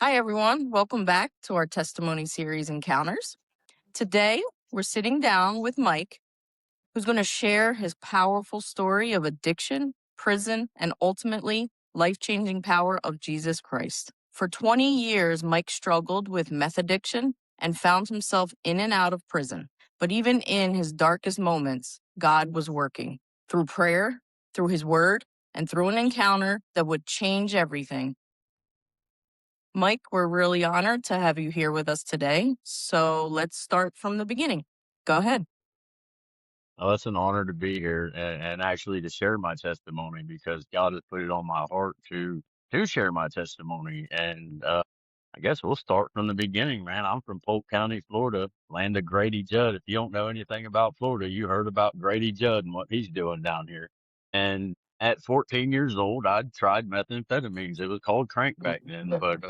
Hi, everyone. Welcome back to our testimony series Encounters. Today, we're sitting down with Mike, who's going to share his powerful story of addiction, prison, and ultimately life changing power of Jesus Christ. For 20 years, Mike struggled with meth addiction and found himself in and out of prison. But even in his darkest moments, God was working through prayer, through his word, and through an encounter that would change everything. Mike, we're really honored to have you here with us today. So let's start from the beginning. Go ahead. Oh, it's an honor to be here and actually to share my testimony because God has put it on my heart to share my testimony. And I guess we'll start from the beginning, man. I'm from Polk County, Florida, land of Grady Judd. If you don't know anything about Florida, you heard about Grady Judd and what he's doing down here. And at 14 years old, I'd tried methamphetamines. It was called crank back then, but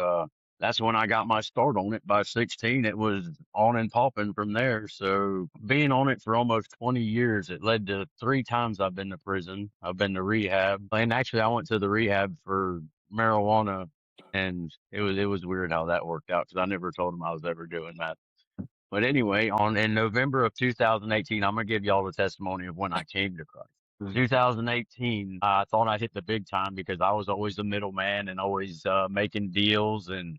that's when I got my start on it. By 16, it was on and popping from there. So being on it for almost 20 years, it led to 3 times I've been to prison. I've been to rehab, and actually I went to the rehab for marijuana, and it was weird how that worked out because I never told him I was ever doing that. But anyway, on in November of 2018, I'm gonna give y'all the testimony of when I came to Christ. 2018, I thought I hit the big time because I was always the middleman and always making deals and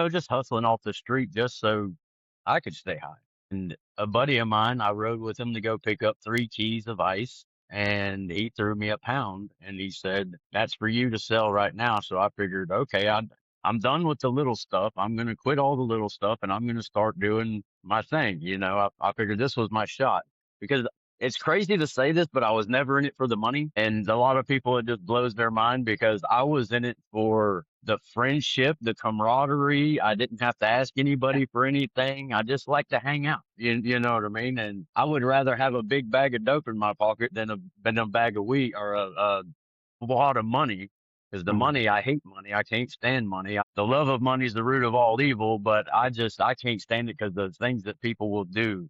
just hustling off the street just so I could stay high. And a buddy of mine, I rode with him to go pick up 3 keys of ice, and he threw me a pound, and he said, "That's for you to sell right now." So I figured, okay, I'm done with the little stuff. I'm going to quit all the little stuff and I'm going to start doing my thing. I figured this was my shot because it's crazy to say this, but I was never in it for the money. And a lot of people, it just blows their mind because I was in it for the friendship, the camaraderie. I didn't have to ask anybody for anything. I just like to hang out. You know what I mean? And I would rather have a big bag of dope in my pocket than a bag of weed or a lot of money because the money, I hate money. I can't stand money. The love of money is the root of all evil, but I can't stand it because the things that people will do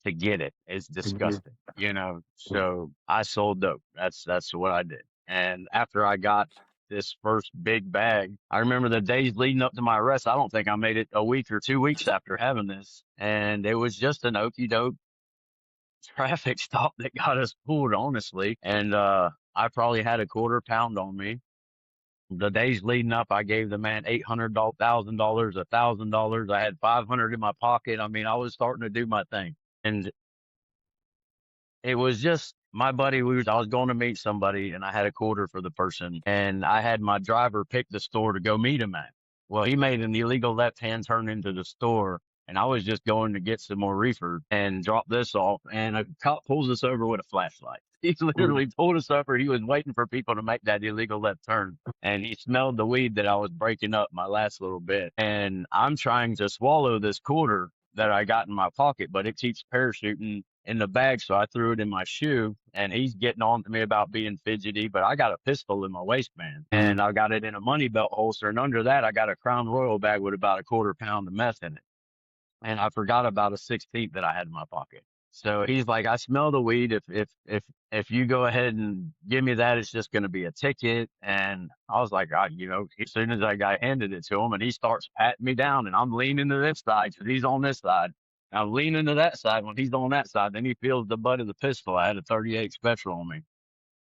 to get it is disgusting. So I sold dope. That's what I did. And after I got this first big bag, I remember the days leading up to my arrest. I don't think I made it a week or 2 weeks after having this. And it was just an okey doke traffic stop that got us pulled, honestly. And I probably had a quarter pound on me. The days leading up, I gave the man $800,000, $1,000. I had 500 in my pocket. I mean, I was starting to do my thing, and it was just my buddy. I was going to meet somebody, and I had a quarter for the person, and I had my driver pick the store to go meet him at. Well, he made an illegal left-hand turn into the store, and I was just going to get some more reefer and drop this off, and a cop pulls us over with a flashlight. He literally pulled us over. He was waiting for people to make that illegal left turn, and he smelled the weed that I was breaking up my last little bit. And I'm trying to swallow this quarter that I got in my pocket, but it keeps parachuting in the bag. So I threw it in my shoe, and he's getting on to me about being fidgety, but I got a pistol in my waistband and I got it in a money belt holster. And under that, I got a Crown Royal bag with about a quarter pound of meth in it. And I forgot about a 16th that I had in my pocket. So he's like, "I smell the weed. If you go ahead and give me that, it's just going to be a ticket." And I was like, as soon as I got handed it to him, and he starts patting me down, and I'm leaning to this side because he's on this side. I'm leaning to that side when he's on that side. Then he feels the butt of the pistol. I had a 38 special on me.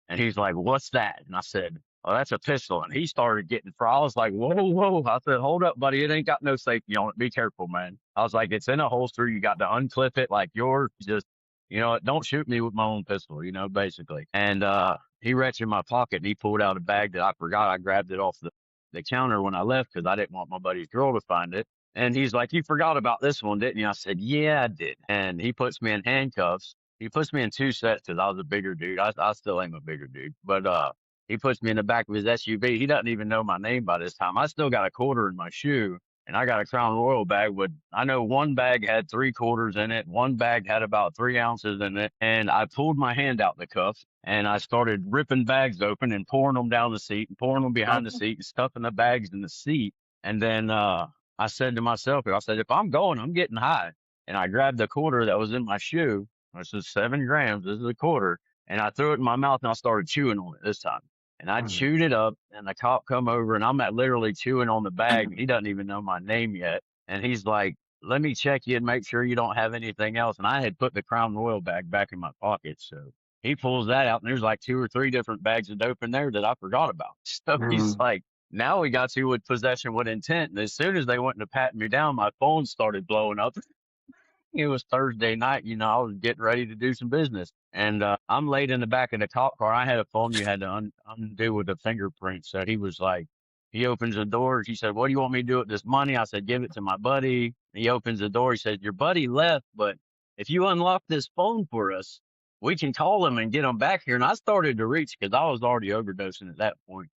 And he's like, "What's that?" And I said, "Oh, that's a pistol." And he started getting I was like, "Whoa, whoa." I said, "Hold up, buddy. It ain't got no safety on it. Be careful, man." I was like, "It's in a holster. You got to unclip it like yours. Just, don't shoot me with my own pistol, basically." And he reached in my pocket and he pulled out a bag that I forgot. I grabbed it off the counter when I left because I didn't want my buddy's girl to find it. And he's like, "You forgot about this one, didn't you?" I said, "Yeah, I did." And he puts me in handcuffs. He puts me in 2 sets because I was a bigger dude. I still am a bigger dude, but he puts me in the back of his SUV. He doesn't even know my name by this time. I still got a quarter in my shoe, and I got a Crown Royal bag with. I know one bag had 3 quarters in it. One bag had about 3 ounces in it, and I pulled my hand out the cuff and I started ripping bags open and pouring them down the seat and pouring them behind the seat and stuffing the bags in the seat. And then I said to myself, I said, "If I'm going, I'm getting high." And I grabbed the quarter that was in my shoe. This is 7 grams. This is a quarter. And I threw it in my mouth and I started chewing on it this time. and I Mm, chewed it up, and the cop come over, and I'm at literally chewing on the bag. He doesn't even know my name yet, and he's like, "Let me check you and make sure you don't have anything else." And I had put the Crown Royal bag back in my pocket, so he pulls that out, and there's like two or three different bags of dope in there that I forgot about. So he's mm, like, "Now we got you with possession with intent." And as soon as they went to pat me down, my phone started blowing up. It was Thursday night, I was getting ready to do some business. And I'm laid in the back of the cop car. I had a phone you had to undo with the fingerprint. So he was like, he opens the door. He said, "What do you want me to do with this money?" I said, "Give it to my buddy." He opens the door. He said, "Your buddy left, but if you unlock this phone for us, we can call him and get him back here." And I started to reach because I was already overdosing at that point.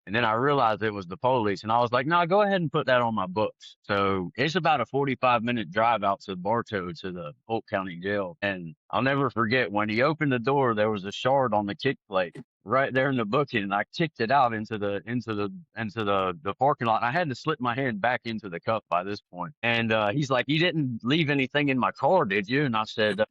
And then I realized it was the police, and I was like, "No, go ahead and put that on my books." So it's about a 45-minute drive out to Bartow to the Polk County Jail. And I'll never forget when he opened the door, there was a shard on the kick plate right there in the booking, and I kicked it out into the parking lot. And I had to slip my hand back into the cuff by this point. And he's like, "You didn't leave anything in my car, did you?" And I said,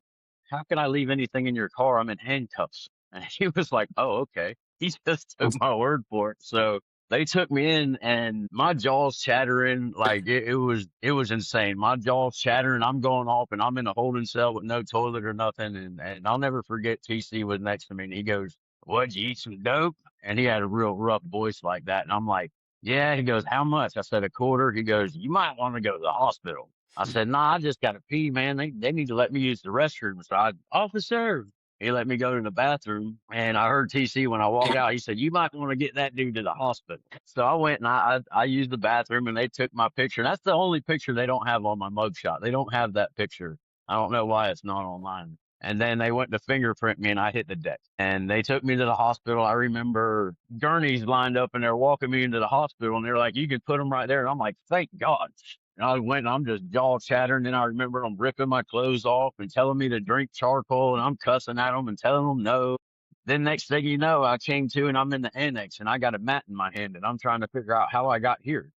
"How can I leave anything in your car? I'm in handcuffs." And he was like, "Oh, okay." He just took my word for it. So they took me in, and my jaw's chattering like it was insane. My jaw's chattering. I'm going off, and I'm in a holding cell with no toilet or nothing. And I'll never forget TC was next to me, and he goes, "What'd you eat, some dope?" And he had a real rough voice like that. And I'm like, "Yeah." He goes, "How much?" I said, "A quarter." He goes, "You might want to go to the hospital." I said, "Nah, I just got to pee, man. They need to let me use the restroom." So "Officer." He let me go to the bathroom, and I heard TC when I walked out. He said, "You might want to get that dude to the hospital." So I went and I used the bathroom, and they took my picture. And that's the only picture they don't have on my mugshot. They don't have that picture. I don't know why it's not online. And then they went to fingerprint me, and I hit the deck. And they took me to the hospital. I remember gurneys lined up, and they're walking me into the hospital, and they're like, "You can put them right there." And I'm like, "Thank God." And I went and I'm just jaw chattering. Then I remember them ripping my clothes off and telling me to drink charcoal, and I'm cussing at them and telling them no. Then next thing you know, I came to and I'm in the annex, and I got a mat in my hand, and I'm trying to figure out how I got here.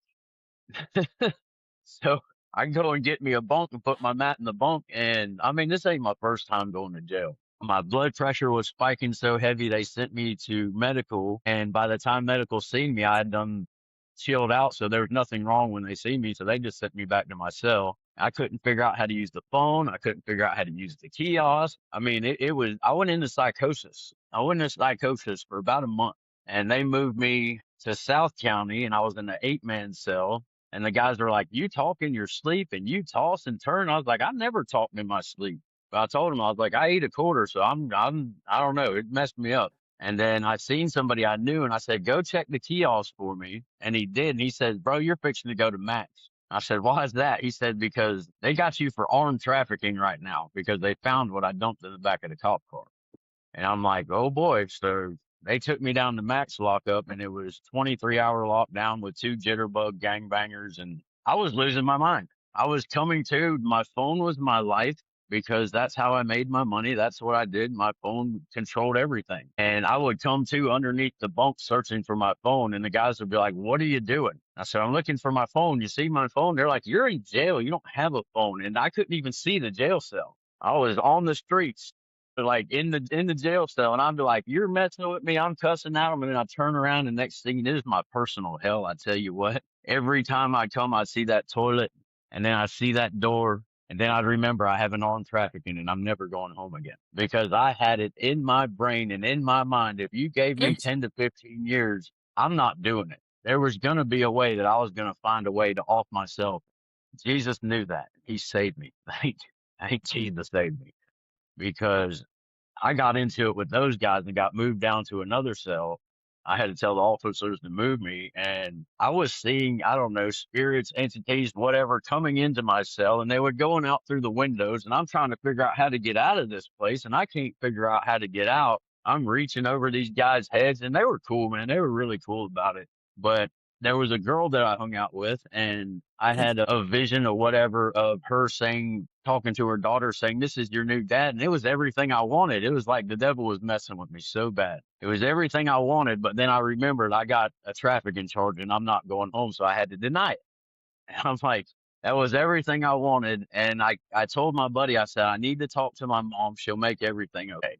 So I go and get me a bunk and put my mat in the bunk. And I mean, this ain't my first time going to jail. My blood pressure was spiking so heavy, they sent me to medical. And by the time medical seen me, I had done chilled out. So there was nothing wrong when they see me. So they just sent me back to my cell. I couldn't figure out how to use the phone. I couldn't figure out how to use the kiosk. I mean, I went into psychosis. I went into psychosis for about a month, and they moved me to South County, and I was in an 8-man cell. And the guys are like, "You talk in your sleep and you toss and turn." I was like, "I never talk in my sleep." But I told him, I was like, "I ate a quarter, so I don't know. It messed me up." And then I seen somebody I knew, and I said, "Go check the kiosk for me." And he did. And he said, "Bro, you're fixing to go to max." I said, "Why is that?" He said, "Because they got you for armed trafficking right now because they found what I dumped in the back of the cop car." And I'm like, "Oh boy." So they took me down to max lockup, and it was 23-hour lockdown with two jitterbug gangbangers. And I was losing my mind. I was coming to, my phone was my life because that's how I made my money. That's what I did. My phone controlled everything. And I would come to underneath the bunk searching for my phone, and the guys would be like, "What are you doing?" I said, "I'm looking for my phone. You see my phone?" They're like, "You're in jail. You don't have a phone." And I couldn't even see the jail cell. I was on the streets, like in the jail cell, and I'd be like, "You're messing with me." I'm cussing at them, and then I turn around, and next thing, this is my personal hell. I tell you what, every time I come, I see that toilet, and then I see that door, and then I remember I have an armed trafficking, and I'm never going home again because I had it in my brain and in my mind. If you gave me It's 10 to 15 years, I'm not doing it. There was gonna be a way that I was gonna find a way to off myself. Jesus knew that. He saved me. Thank Jesus saved me because I got into it with those guys and got moved down to another cell. I had to tell the officers to move me, and I was seeing, I don't know, spirits, entities, whatever, coming into my cell, and they were going out through the windows, and I'm trying to figure out how to get out of this place, and I can't figure out how to get out. I'm reaching over these guys' heads, and they were cool, man. They were really cool about it. But there was a girl that I hung out with, and I had a vision or whatever of her saying, talking to her daughter, saying, "This is your new dad." And it was everything I wanted. It was like the devil was messing with me so bad. It was everything I wanted. But then I remembered I got a trafficking charge and I'm not going home. So I had to deny it. And I'm like, that was everything I wanted. And I told my buddy, I said, "I need to talk to my mom. She'll make everything okay."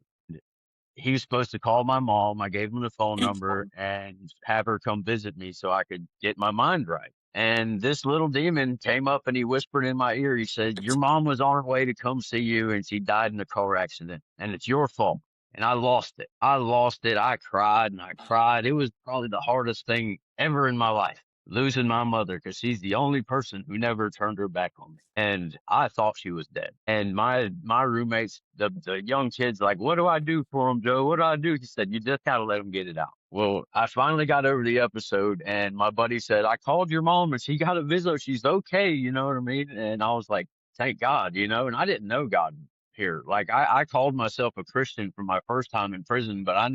he was supposed to call my mom. I gave him the phone number and have her come visit me so I could get my mind right. And this little demon came up and he whispered in my ear. He said, "Your mom was on her way to come see you and she died in a car accident and it's your fault." And I lost it. I lost it. I cried and I cried. It was probably the hardest thing ever in my life, losing my mother, because she's the only person who never turned her back on me. And I thought she was dead. And my roommates, the young kids, like, "What do I do for them, Joe? What do I do?" He said, "You just gotta let them get it out." Well, I finally got over the episode, and my buddy said, "I called your mom and she got a visit. She's okay." You know what I mean? And I was like, "Thank God," you know. And I didn't know God here. Like I called myself a Christian for my first time in prison, but I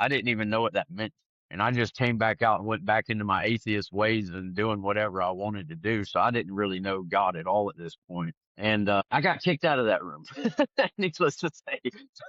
didn't even know what that meant. And I just came back out and went back into my atheist ways and doing whatever I wanted to do. So I didn't really know God at all at this point. And I got kicked out of that room. Needless to say,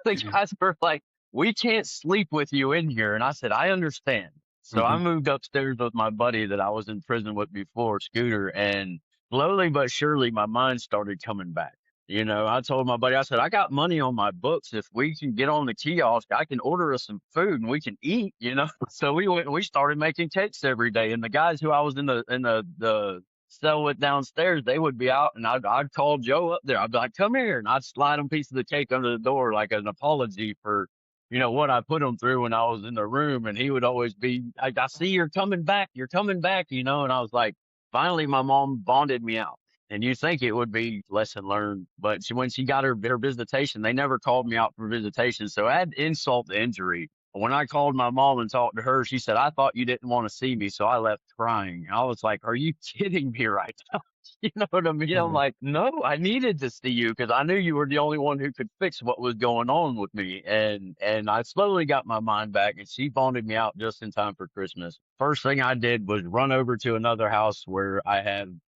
the guys were like, "We can't sleep with you in here." And I said, "I understand." So I Mhm. moved upstairs with my buddy that I was in prison with before, Scooter, and slowly but surely my mind started coming back. You know, I told my buddy, I said, "I got money on my books. If we can get on the kiosk, I can order us some food and we can eat," you know? So we went and we started making cakes every day. And the guys who I was in the cell with downstairs, they would be out and I'd call Joe up there. I'd be like, "Come here." And I'd slide them a piece of the cake under the door like an apology for, you know, what I put them through when I was in the room. And he would always be, I see you're coming back. You're coming back, you know? And I was like, finally, my mom bonded me out. And you think it would be lesson learned, but when she got her visitation, they never called me out for visitation. So add insult to injury. When I called my mom and talked to her, she said, "I thought you didn't want to see me, so I left crying." I was like, "Are you kidding me right now?" You know what I mean? I'm Mhm. like, "No, I needed to see you because I knew you were the only one who could fix what was going on with me." And I slowly got my mind back, and she bonded me out just in time for Christmas. First thing I did was run over to another house where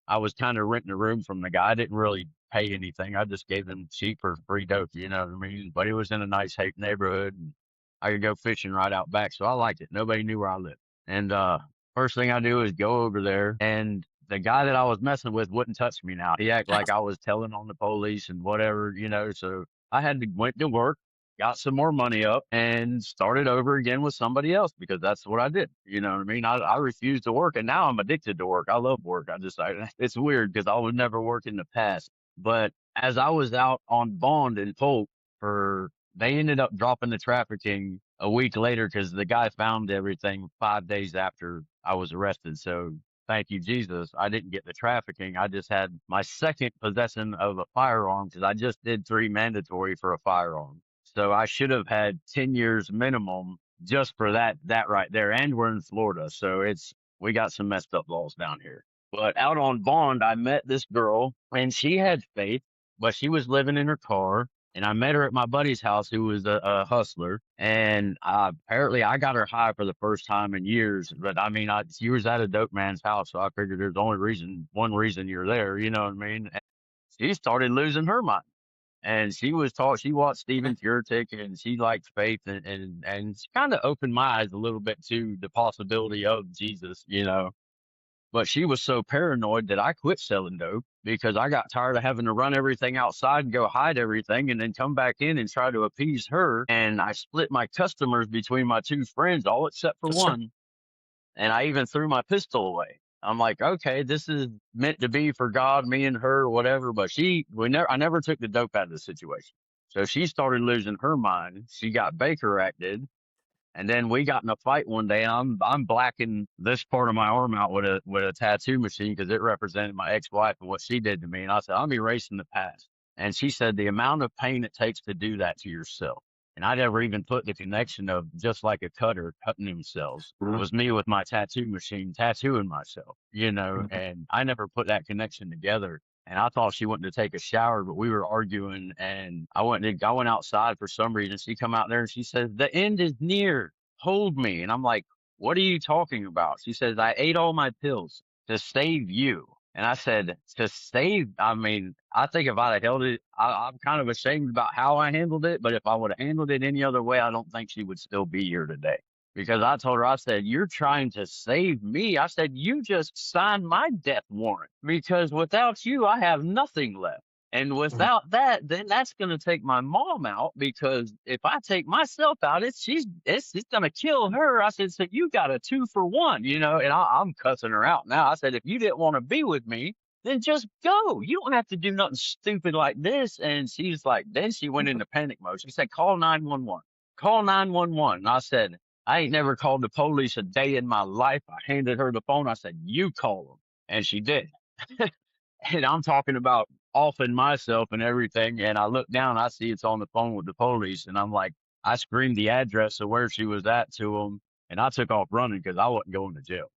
I was kind of renting a room from the guy. I didn't really pay anything. I just gave them cheap or free dope, you know what I mean? But it was in a nice neighborhood and I could go fishing right out back. So I liked it. Nobody knew where I lived. And first thing I do is go over there and the guy that I was messing with wouldn't touch me now. He acted like I was telling on the police and whatever, you know. So I had to went to work, got some more money up, and started over again with somebody else because that's what I did. You know what I mean? I refused to work, and now I'm addicted to work. I love work. It's weird because I would never work in the past. But as I was out on bond in Polk for, they ended up dropping the trafficking a week later because the guy found everything 5 days after I was arrested. So thank you, Jesus. I didn't get the trafficking. I just had my second possession of a firearm because I just did 3 mandatory for a firearm. So I should have had 10 years minimum just for that right there. And we're in Florida. So we got some messed up laws down here. But out on bond, I met this girl and she had faith, but she was living in her car. And I met her at my buddy's house who was a hustler. And apparently I got her high for the first time in years. But I mean, she was at a dope man's house. So I figured there's only one reason you're there. You know what I mean? And she started losing her mind and she watched Stephen Furtick and she liked faith and she kind of opened my eyes a little bit to the possibility of Jesus, you know. But she was so paranoid that I quit selling dope because I got tired of having to run everything outside and go hide everything and then come back in and try to appease her. And I split my customers between my two friends, all except for one, and I even threw my pistol away. I'm like, okay, this is meant to be for God, me and her, whatever. But I never took the dope out of the situation. So she started losing her mind. She got Baker acted. And then we got in a fight one day. And I'm blacking this part of my arm out with a tattoo machine because it represented my ex-wife and what she did to me. And I said, "I'm erasing the past." And she said, "The amount of pain it takes to do that to yourself." And I never even put the connection of just like a cutter cutting themselves Mhm. was me with my tattoo machine tattooing myself, you know, Mhm. and I never put that connection together. And I thought she went to take a shower, but we were arguing and I went outside for some reason. She come out there and she says, "The end is near. Hold me." And I'm like, "What are you talking about?" She says, "I ate all my pills to save you." And I said, "To save, I mean, I think if I'd have held it, I'm kind of ashamed about how I handled it, but if I would have handled it any other way, I don't think she would still be here today." Because I told her, I said, "You're trying to save me." I said, "You just signed my death warrant because without you, I have nothing left." And without that, then that's going to take my mom out because if I take myself out, it's going to kill her. I said, so you got a 2-for-1, and I'm cussing her out now. I said, if you didn't want to be with me, then just go. You don't have to do nothing stupid like this. And she's like, then she went into panic mode. She said, call 911, call 911. And I said, I ain't never called the police a day in my life. I handed her the phone. I said, you call them. And she did. And I'm talking about offing myself and everything. And I look down, I see it's on the phone with the police. And I'm like, I screamed the address of where she was at to them. And I took off running because I wasn't going to jail.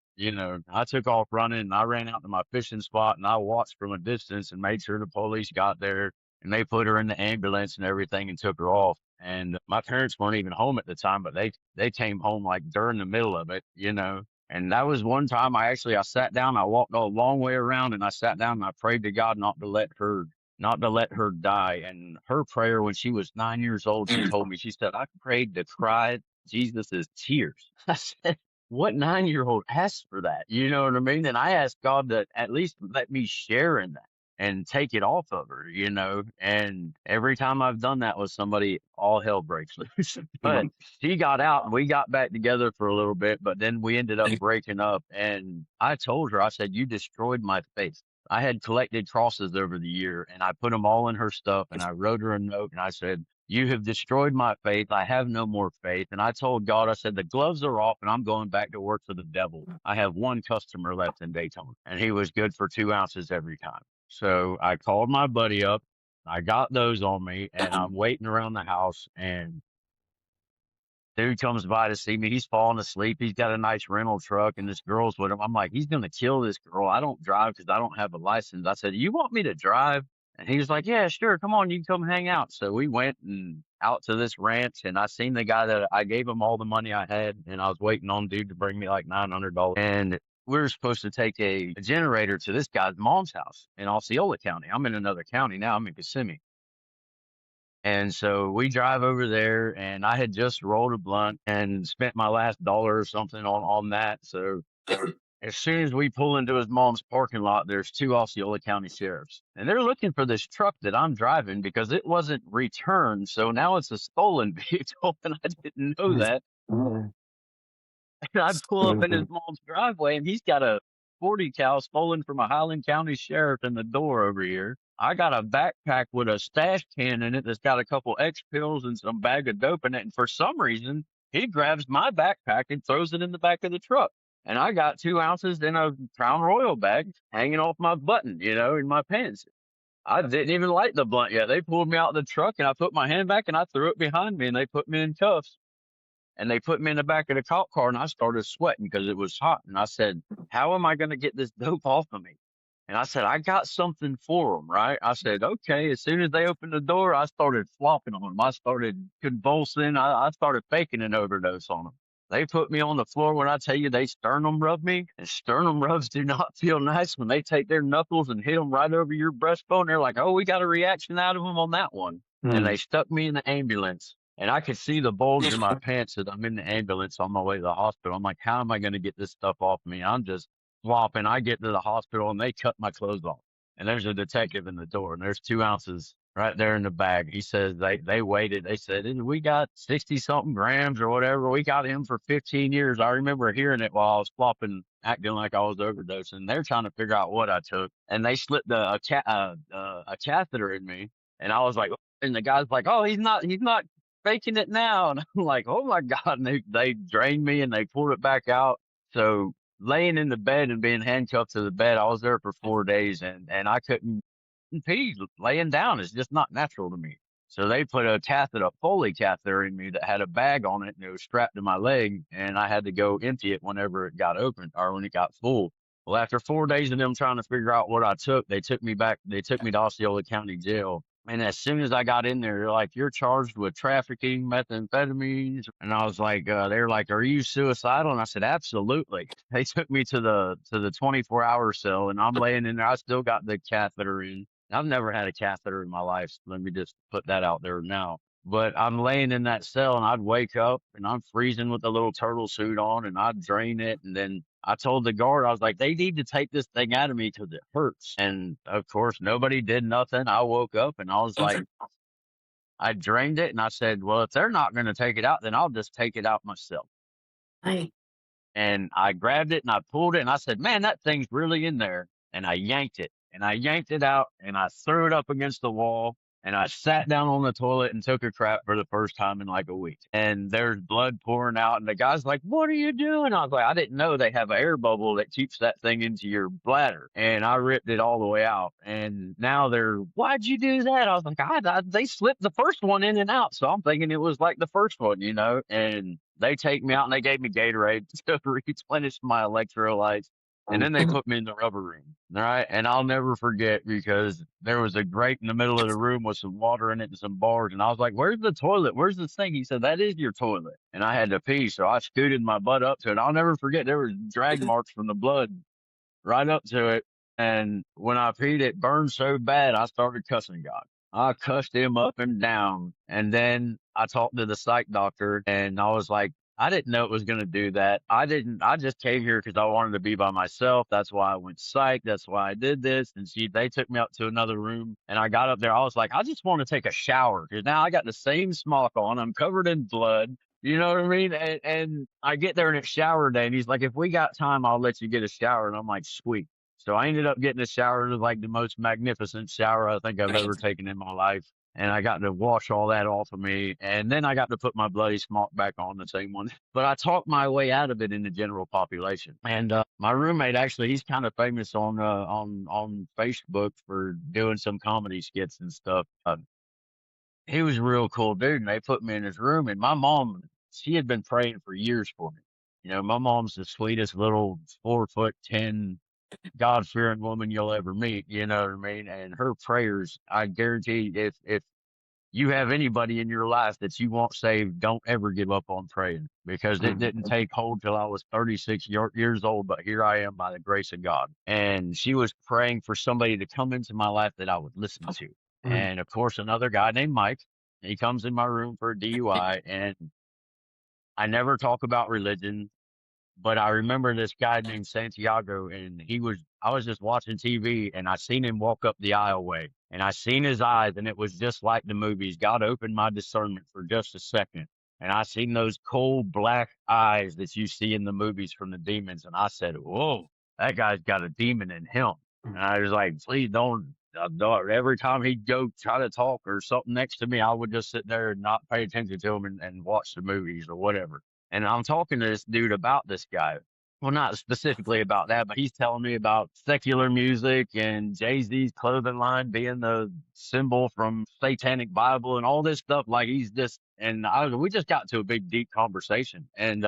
I took off running and I ran out to my fishing spot and I watched from a distance and made sure the police got there and they put her in the ambulance and everything and took her off. And my parents weren't even home at the time, but they came home like during the middle of it. And that was one time I sat down, I walked a long way around and I sat down and I prayed to God not to let her die. And her prayer when she was 9 years old, she told me, she said, I prayed to cry Jesus' tears. I said, what 9-year-old asks for that? You know what I mean? And I asked God to at least let me share in that and take it off of her. And every time I've done that with somebody, all hell breaks loose. But she got out and we got back together for a little bit, but then we ended up breaking up. And I told her, I said, you destroyed my faith. I had collected crosses over the year and I put them all in her stuff and I wrote her a note and I said, you have destroyed my faith. I have no more faith. And I told God, I said, the gloves are off and I'm going back to work for the devil. I have one customer left in Daytona and he was good for 2 ounces every time. So I called my buddy up. I got those on me and I'm waiting around the house and dude comes by to see me. He's falling asleep. He's got a nice rental truck and this girl's with him. I'm like, he's going to kill this girl. I don't drive because I don't have a license. I said, you want me to drive? And he was like, yeah, sure. Come on. You can come hang out. So we went and out to this ranch and I seen the guy that I gave him all the money I had. And I was waiting on dude to bring me like $900. And we were supposed to take a generator to this guy's mom's house in Osceola County. I'm in another county now. I'm in Kissimmee. And so we drive over there and I had just rolled a blunt and spent my last dollar or something on that. So as soon as we pull into his mom's parking lot, there's 2 Osceola County sheriffs and they're looking for this truck that I'm driving because it wasn't returned. So now it's a stolen vehicle and I didn't know that. And I pull up in his mom's driveway and he's got a 40 cal stolen from a Highland County sheriff in the door over here. I got a backpack with a stash can in it that's got a couple X pills and some bag of dope in it. And for some reason, he grabs my backpack and throws it in the back of the truck. And I got 2 ounces in a Crown Royal bag hanging off my button, in my pants. I didn't even light the blunt yet. They pulled me out of the truck and I put my hand back and I threw it behind me and they put me in cuffs. And they put me in the back of the cop car and I started sweating because it was hot. And I said, how am I going to get this dope off of me? And I said, I got something for them, right? I said, okay. As soon as they opened the door, I started flopping on them. I started convulsing. I started faking an overdose on them. They put me on the floor. When I tell you they sternum rubbed me, and sternum rubs do not feel nice when they take their knuckles and hit them right over your breastbone. They're like, oh, we got a reaction out of them on that one. And they stuck me in the ambulance. And I could see the bulge in my pants as I'm in the ambulance on my way to the hospital. I'm like, how am I going to get this stuff off me? I'm just flopping. I get to the hospital and they cut my clothes off. And there's a detective in the door and there's 2 ounces right there in the bag. He says they waited. They said, we got 60 something grams or whatever. We got him for 15 years. I remember hearing it while I was flopping, acting like I was overdosing. They're trying to figure out what I took. And they slipped a catheter in me. And I was like, and the guy's like, oh, he's not faking it now. And I'm like, oh my God. And they drained me and they pulled it back out. So laying in the bed and being handcuffed to the bed, I was there for 4 days and I couldn't pee laying down. It's just not natural to me. So they put a Foley catheter in me that had a bag on it and it was strapped to my leg and I had to go empty it whenever it got open or when it got full. Well, after 4 days of them trying to figure out what I took, they took me to Osceola County Jail. And as soon as I got in there, they're like, you're charged with trafficking methamphetamines. And I was like, they're like, are you suicidal? And I said, absolutely. They took me to the 24-hour cell and I'm laying in there. I still got the catheter in. I've never had a catheter in my life. So let me just put that out there now. But I'm laying in that cell and I'd wake up and I'm freezing with a little turtle suit on and I'd drain it. And then I told the guard, I was like, they need to take this thing out of me because it hurts. And of course, nobody did nothing. I woke up and I was like, I drained it and I said, well, if they're not going to take it out, then I'll just take it out myself. Right. And I grabbed it and I pulled it and I said, man, that thing's really in there. And I yanked it and I yanked it out and I threw it up against the wall and I sat down on the toilet and took a crap for the first time in like a week. And there's blood pouring out. And the guy's like, what are you doing? I was like, I didn't know they have an air bubble that keeps that thing into your bladder. And I ripped it all the way out. And now they're, why'd you do that? I was like, they slipped the first one in and out. So I'm thinking it was like the first one, you know? And they take me out and they gave me Gatorade to replenish my electrolytes. And then they put me in the rubber room. All right. And I'll never forget because there was a grate in the middle of the room with some water in it and some bars. And I was like, where's the toilet? Where's the sink? He said, that is your toilet. And I had to pee. So I scooted my butt up to it. I'll never forget there was drag marks from the blood right up to it. And when I peed, it burned so bad, I started cussing God. I cussed him up and down. And then I talked to the psych doctor and I was like, I didn't know it was going to do that. I just came here because I wanted to be by myself. That's why I went psych. That's why I did this. And they took me up to another room and I got up there. I was like, I just want to take a shower because now I got the same smock on. I'm covered in blood. You know what I mean? And I get there and it's shower day and he's like, if we got time, I'll let you get a shower. And I'm like, sweet. So I ended up getting a shower. It was like the most magnificent shower I think I've Right. ever taken in my life. And I got to wash all that off of me. And then I got to put my bloody smock back on, the same one. But I talked my way out of it in the general population. And my roommate, actually, he's kind of famous on Facebook for doing some comedy skits and stuff. He was a real cool dude. And they put me in his room. And my mom, she had been praying for years for me. You know, my mom's the sweetest little 4'10" God fearing woman you'll ever meet, you know what I mean? And her prayers, I guarantee if you have anybody in your life that you want saved, don't ever give up on praying because it didn't take hold till I was 36 years old, but here I am by the grace of God. And she was praying for somebody to come into my life that I would listen to. Mm. And of course, another guy named Mike, he comes in my room for a DUI and I never talk about religion. But I remember this guy named Santiago, and I was just watching TV, and I seen him walk up the aisleway, and I seen his eyes, and it was just like the movies. God opened my discernment for just a second, and I seen those cold black eyes that you see in the movies from the demons, and I said, "Whoa, that guy's got a demon in him." And I was like, "Please don't." Every time he'd go try to talk or something next to me, I would just sit there and not pay attention to him and watch the movies or whatever. And I'm talking to this dude about this guy. Well, not specifically about that, but he's telling me about secular music and Jay-Z's clothing line being the symbol from Satanic Bible and all this stuff. Like we just got to a big, deep conversation. And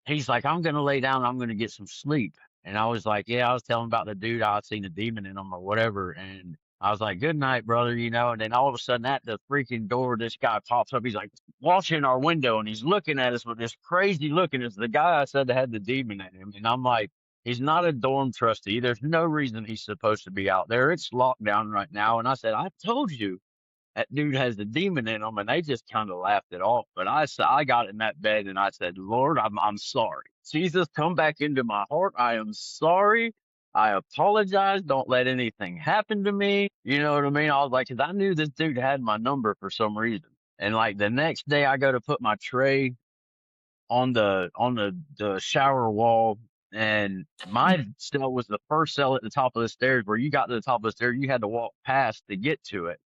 he's like, I'm going to lay down. I'm going to get some sleep. And I was like, yeah, I was telling about the dude I seen a demon in him or whatever. And I was like, good night, brother, you know. And then all of a sudden at the freaking door, this guy pops up. He's like watching our window and he's looking at us with this crazy look. And it's the guy I said that had the demon in him. And I'm like, he's not a dorm trustee. There's no reason he's supposed to be out there. It's locked down right now. And I said, I told you that dude has the demon in him, and they just kind of laughed it off. But I got in that bed and I said, Lord, I'm sorry. Jesus, come back into my heart. I am sorry. I apologize. Don't let anything happen to me. You know what I mean? I was like, 'cause I knew this dude had my number for some reason. And like the next day, I go to put my tray on the shower wall, and my cell was the first cell at the top of the stairs. Where you got to the top of the stairs, you had to walk past to get to it.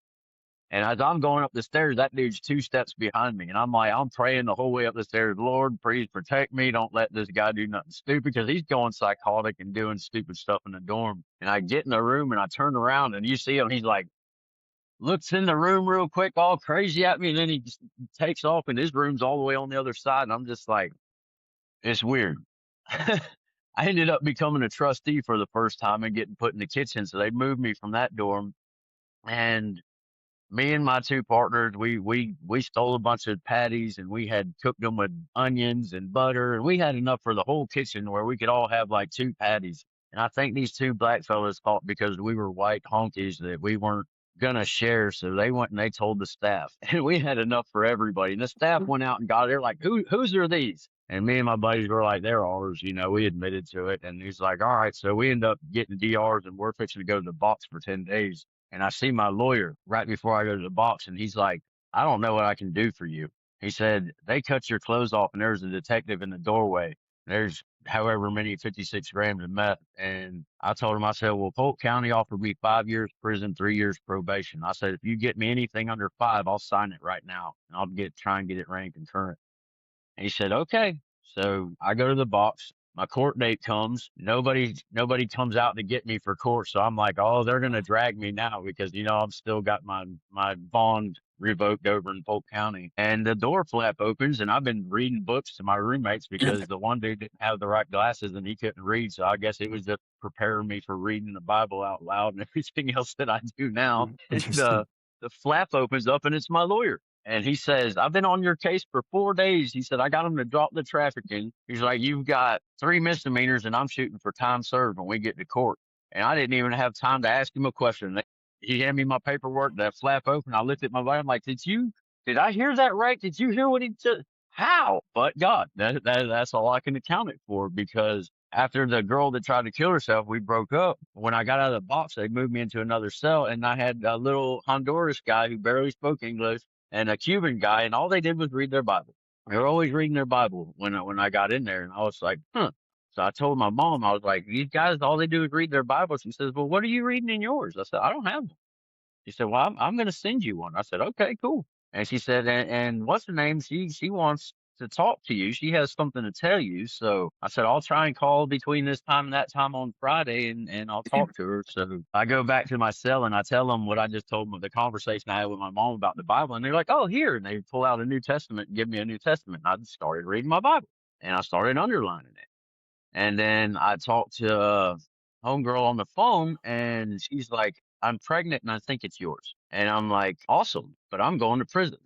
And as I'm going up the stairs, that dude's 2 steps behind me. And I'm praying the whole way up the stairs. Lord, please protect me. Don't let this guy do nothing stupid because he's going psychotic and doing stupid stuff in the dorm. And I get in the room and I turn around and you see him. He's like, looks in the room real quick, all crazy at me. And then he just takes off and his room's all the way on the other side. And I'm just like, it's weird. I ended up becoming a trustee for the first time and getting put in the kitchen. So they moved me from that dorm. And me and my two partners, we stole a bunch of patties and we had cooked them with onions and butter, and we had enough for the whole kitchen where we could all have like two patties. And I think these two black fellas thought because we were white honkies that we weren't gonna share. So they went and they told the staff, and we had enough for everybody. And the staff went out and got it. They're like, whose are these? And me and my buddies were like, they're ours. We admitted to it. And he's like, all right. So we end up getting DRs, and we're fixing to go to the box for 10 days. And I see my lawyer right before I go to the box, and he's like, I don't know what I can do for you. He said, they cut your clothes off, and there's a detective in the doorway. There's however many 56 grams of meth. And I told him, I said, well, Polk County offered me 5 years prison, 3 years probation. I said, if you get me anything under 5, I'll sign it right now, and I'll try and get it ran concurrent. And he said, okay. So I go to the box. My court date comes. Nobody comes out to get me for court. So I'm like, oh, they're gonna drag me now because I've still got my bond revoked over in Polk County. And the door flap opens, and I've been reading books to my roommates because the one dude didn't have the right glasses and he couldn't read. So I guess it was just preparing me for reading the Bible out loud and everything else that I do now. And Interesting. the flap opens up, and it's my lawyer. And he says, I've been on your case for 4 days. He said, I got him to drop the trafficking. He's like, you've got 3 misdemeanors, and I'm shooting for time served when we get to court. And I didn't even have time to ask him a question. He handed me my paperwork, that flap open. I looked at my body. I'm like, did I hear that right? Did you hear what he said? How? But God, that's all I can account it for, because after the girl that tried to kill herself, we broke up. When I got out of the box, they moved me into another cell, and I had a little Honduras guy who barely spoke English and a Cuban guy, and all they did was read their Bible. They were always reading their Bible when I got in there, and I was like, huh. So I told my mom, I was like, these guys, all they do is read their Bible. She says, well, what are you reading in yours? I said, I don't have one. She said, well, I'm going to send you one. I said, okay, cool. And she said, and what's her name? She wants to talk to you. She has something to tell you. So I said, I'll try and call between this time and that time on Friday, and I'll talk to her. So I go back to my cell and I tell them what I just told them, the conversation I had with my mom about the Bible. And they're like, oh, here. And they pull out a New Testament and give me a New Testament. And I started reading my Bible, and I started underlining it. And then I talked to homegirl on the phone, and she's like, I'm pregnant and I think it's yours. And I'm like, awesome, but I'm going to prison.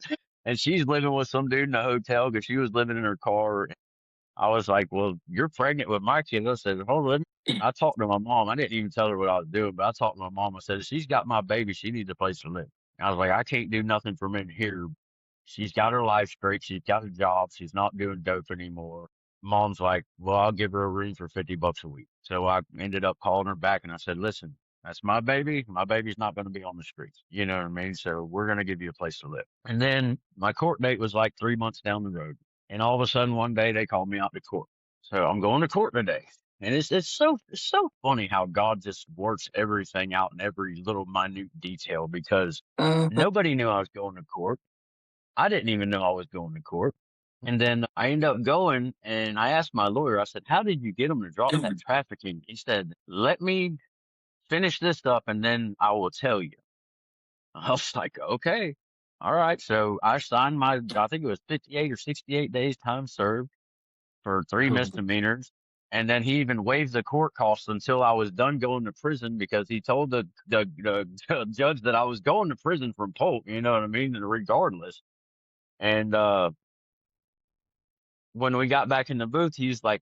And she's living with some dude in a hotel because she was living in her car. I was like, well, you're pregnant with my kid. I said, hold on. I talked to my mom. I didn't even tell her what I was doing, but I talked to my mom. I said, if she's got my baby, she needs a place to live. I was like, I can't do nothing for men here. She's got her life straight. She's got a job. She's not doing dope anymore. Mom's like, well, I'll give her a room for $50 a week. So I ended up calling her back, and I said, listen, that's my baby. My baby's not going to be on the streets. You know what I mean? So we're going to give you a place to live. And then my court date was like 3 months down the road. And all of a sudden one day they called me out to court. So I'm going to court today. And it's so funny how God just works everything out in every little minute detail, because Mhm. nobody knew I was going to court. I didn't even know I was going to court. And then I ended up going, and I asked my lawyer, I said, how did you get them to drop that trafficking? He said, let me finish this up and then I will tell you. I was like, okay. All right. So I signed I think it was 58 or 68 days time served for 3 misdemeanors. And then he even waived the court costs until I was done going to prison, because he told the judge that I was going to prison from Polk, you know what I mean? And regardless. And when we got back in the booth, he's like,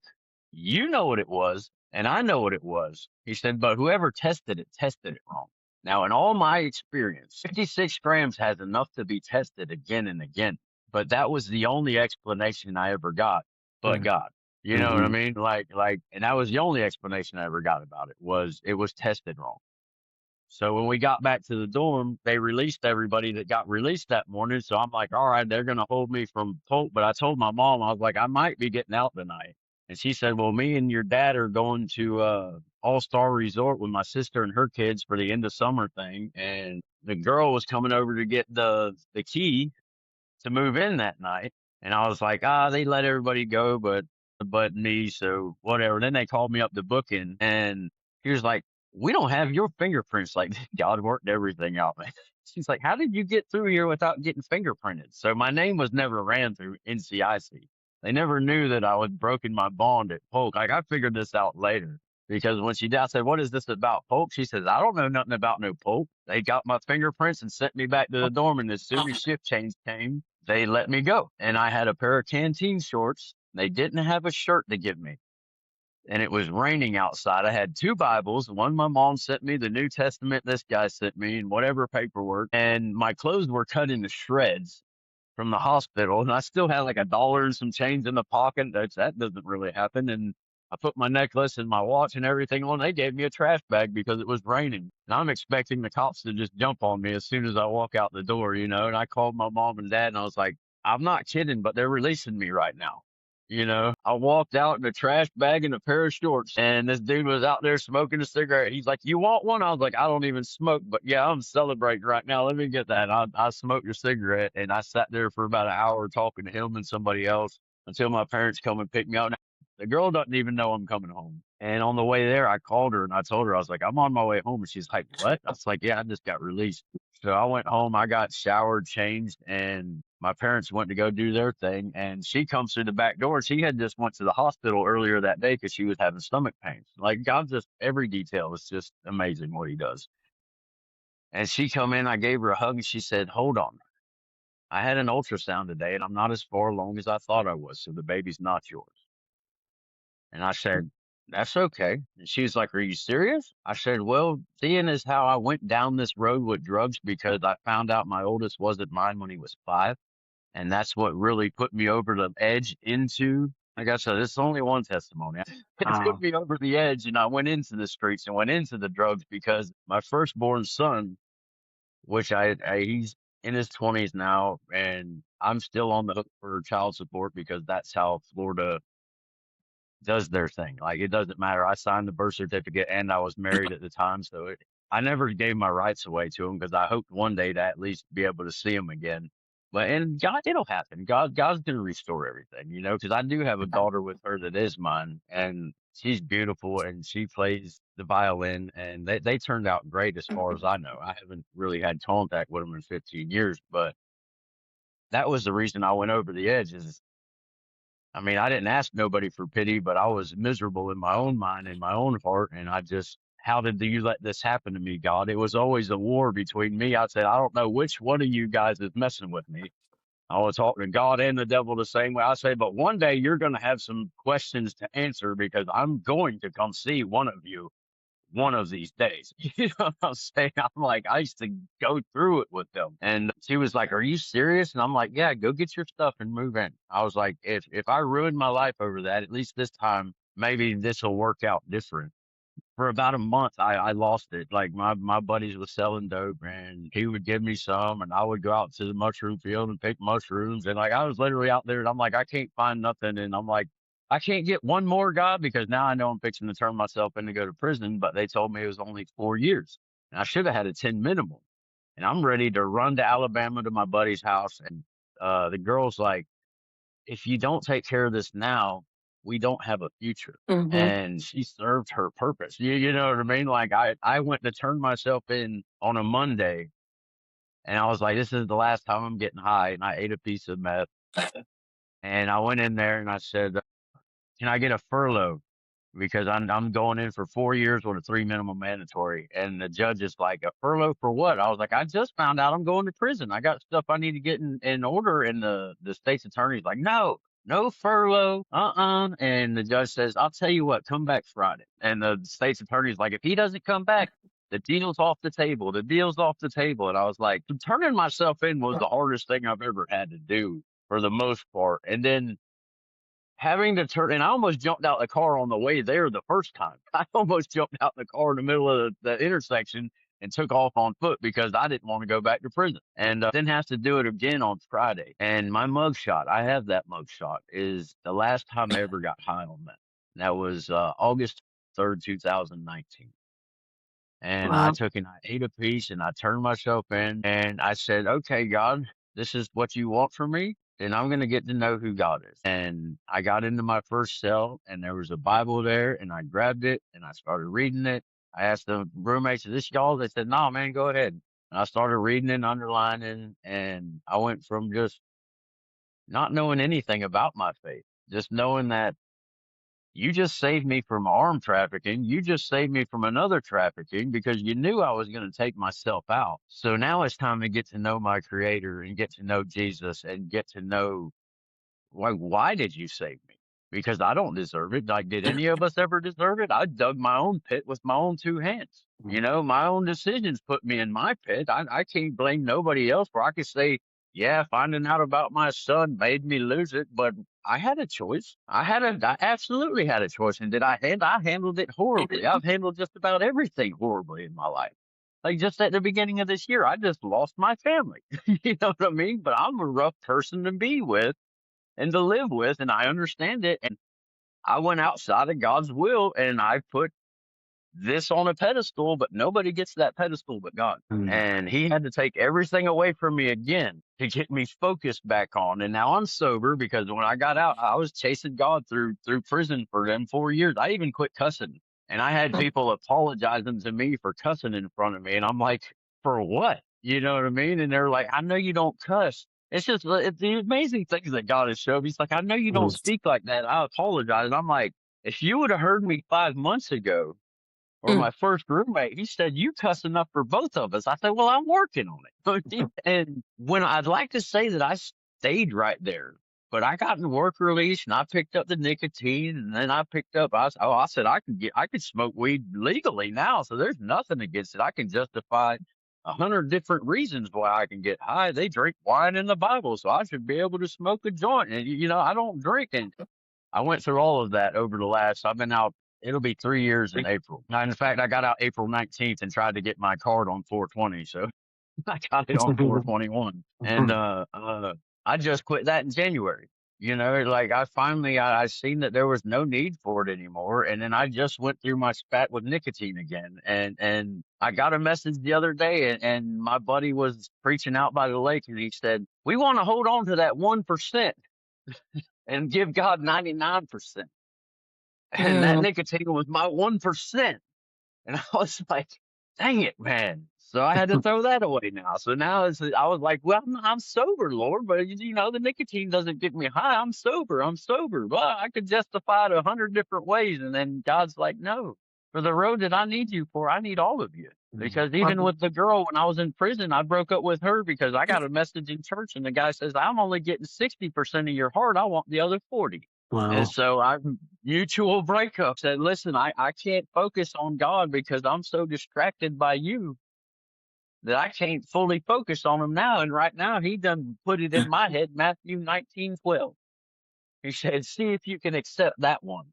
you know what it was, and I know what it was. He said, but whoever tested it wrong. Now, in all my experience, 56 grams has enough to be tested again and again. But that was the only explanation I ever got, but God. You know what I Mhm. mean? And that was the only explanation I ever got about it was tested wrong. So when we got back to the dorm, they released everybody that got released that morning. So I'm like, all right, they're going to hold me from Polk. But I told my mom, I was like, I might be getting out tonight. And she said, well, me and your dad are going to All-Star Resort with my sister and her kids for the end of summer thing. And the girl was coming over to get the key to move in that night. And I was like, they let everybody go, but me, so whatever. Then they called me up to booking, and he was like, we don't have your fingerprints. Like, God worked everything out, man. She's like, how did you get through here without getting fingerprinted? So my name was never ran through NCIC. They never knew that I was broken my bond at Polk. Like, I figured this out later. Because when she did, I said, what is this about Polk? She says, I don't know nothing about no Polk. They got my fingerprints and sent me back to the dorm. And as soon as shift change came, they let me go. And I had a pair of canteen shorts. They didn't have a shirt to give me. and it was raining outside. I had two Bibles. One my mom sent me, the New Testament this guy sent me, and whatever paperwork. And my clothes were cut into shreds from the hospital, and I still had like $1 and some change in the pocket. That doesn't really happen. And I put my necklace and my watch and everything on. They gave me a trash bag because it was raining. And I'm expecting the cops to just jump on me as soon as I walk out the door, you know. And I called my mom and dad, and I was like, I'm not kidding, but they're releasing me right now. You know, I walked out in a trash bag and a pair of shorts, and this dude was out there smoking a cigarette. He's like, "You want one?" I was like, "I don't even smoke, but yeah, I'm celebrating right now. Let me get that." I smoked a cigarette, and I sat there for about an hour talking to him and somebody else until my parents come and pick me up. Now, the girl doesn't even know I'm coming home. And on the way there, I called her and I told her, I was like, "I'm on my way home." And she's like, "What?" I was like, "Yeah, I just got released." So I went home, I got showered, changed, and my parents went to go do their thing. And she comes through the back door. She had just went to the hospital earlier that day because she was having stomach pains. Like God, just every detail is just amazing what He does. And she come in, I gave her a hug, and she said, "Hold on, I had an ultrasound today, and I'm not as far along as I thought I was, so the baby's not yours." And I said, "That's okay." And she's like, "Are you serious?" I said, "Well, seeing as how I went down this road with drugs because I found out my oldest wasn't mine when he was 5. And that's what really put me over the edge into, like I said, it's only one testimony. It took Wow. me over the edge and I went into the streets and went into the drugs because my firstborn son, which he's in his 20s now, and I'm still on the hook for child support because that's how Florida does their thing. Like it doesn't matter. I signed the birth certificate and I was married at the time, so I never gave my rights away to him because I hoped one day to at least be able to see him again. But and God, it'll happen. God's gonna restore everything, you know. Because I do have a daughter with her that is mine, and she's beautiful and she plays the violin, and they turned out great as far as I know. I haven't really had contact with them in 15 years, but that was the reason I went over the edge. Is I mean, I didn't ask nobody for pity, but I was miserable in my own mind, in my own heart. And I just, how did you let this happen to me, God? It was always a war between me. I said, I don't know which one of you guys is messing with me. I was talking to God and the devil the same way. I say, but one day you're going to have some questions to answer because I'm going to come see one of you one of these days. You know what I'm saying? I'm like, I used to go through it with them. And she was like, "Are you serious?" And I'm like, "Yeah, go get your stuff and move in." I was like, if I ruined my life over that, at least this time, maybe this will work out different. For about a month, I lost it. Like my buddies was selling dope and he would give me some and I would go out to the mushroom field and pick mushrooms. And like I was literally out there and I'm like, I can't find nothing. And I'm like, I can't get one more God because now I know I'm fixing to turn myself in to go to prison, but they told me it was only 4 years. And I should have had a 10 minimum. And I'm ready to run to Alabama to my buddy's house. And the girl's like, if you don't take care of this now, we don't have a future. Hmm. And she served her purpose. You know what I mean? Like I went to turn myself in on a Monday and I was like, this is the last time I'm getting high. And I ate a piece of meth and I went in there and I said, can I get a furlough? Because I'm going in for 4 years with a 3 minimum mandatory. And the judge is like, a furlough for what? I was like, I just found out I'm going to prison. I got stuff I need to get in order. And the state's attorney's like, no, no furlough. And the judge says, I'll tell you what, come back Friday. And the state's attorney's like, if he doesn't come back, the deal's off the table. The deal's off the table. And I was like, turning myself in was the hardest thing I've ever had to do for the most part. And then having to turn, and I almost jumped out the car on the way there the first time. I almost jumped out the car in the middle of the intersection and took off on foot because I didn't want to go back to prison. And then have to do it again on Friday. And my mugshot, I have that mugshot, is the last time I ever got high on that. That was August 3rd, 2019. And I Wow. took and I ate a piece and I turned myself in and I said, okay, God, this is what you want from me. Then I'm going to get to know who God is. And I got into my first cell and there was a Bible there and I grabbed it and I started reading it. I asked the roommates, is this y'all? They said, no, man, go ahead. And I started reading and underlining and I went from just not knowing anything about my faith, just knowing that you just saved me from armed trafficking. You just saved me from another trafficking because you knew I was going to take myself out. So now it's time to get to know my creator and get to know Jesus and get to know why did you save me? because I don't deserve it. Like, did any of us ever deserve it? I dug my own pit with my own two hands. You know, my own decisions put me in my pit. I can't blame nobody else where I could say, yeah, finding out about my son made me lose it, but I had a choice. I absolutely had a choice. And I handled it horribly. I've handled just about everything horribly in my life. Like just at the beginning of this year, I just lost my family. You know what I mean? But I'm a rough person to be with and to live with, and I understand it. And I went outside of God's will and I put this on a pedestal, but nobody gets that pedestal but God. Mm. And he had to take everything away from me again to get me focused back on. And now I'm sober because when I got out, I was chasing God through prison for them 4 years. I even quit cussing. And I had people apologizing to me for cussing in front of me. And I'm like, for what? You know what I mean? And they're like, I know you don't cuss. It's just it's the amazing things that God has showed me. He's like, I know you don't Mm. speak like that. I apologize. And I'm like, if you would have heard me 5 months ago, or Mm. my first roommate, he said, you cuss enough for both of us. I said, well, I'm working on it. And when I'd like to say that I stayed right there, but I got in work release and I picked up the nicotine and then I said, I could smoke weed legally now. So there's nothing against it. I can justify 100 different reasons why I can get high. They drink wine in the Bible, so I should be able to smoke a joint. And, you know, I don't drink. And I went through all of that over the last, I've been out, it'll be 3 years in April. Now, in fact, I got out April 19th and tried to get my card on 420. So I got it on 421. And, I just quit that in January. You know, like I seen that there was no need for it anymore. And then I just went through my spat with nicotine again. And I got a message the other day and my buddy was preaching out by the lake and he said, we want to hold on to that 1% and give God 99%. And that Mm. nicotine was my 1%. And I was like, dang it, man. So I had to throw that away now. So now I was like, well, I'm sober, Lord, but you know, the nicotine doesn't get me high. I'm sober. I'm sober. Well, I could justify it 100 different ways. And then God's like, no, for the road that I need you for, I need all of you. Because even with the girl, when I was in prison, I broke up with her because I got a message in church and the guy says, I'm only getting 60% of your heart. I want the other 40. And Wow. so I mutual breakup said, listen, I can't focus on God because I'm so distracted by you that I can't fully focus on him now. And right now he done put it in my head, Matthew 19:12. He said, see if you can accept that one.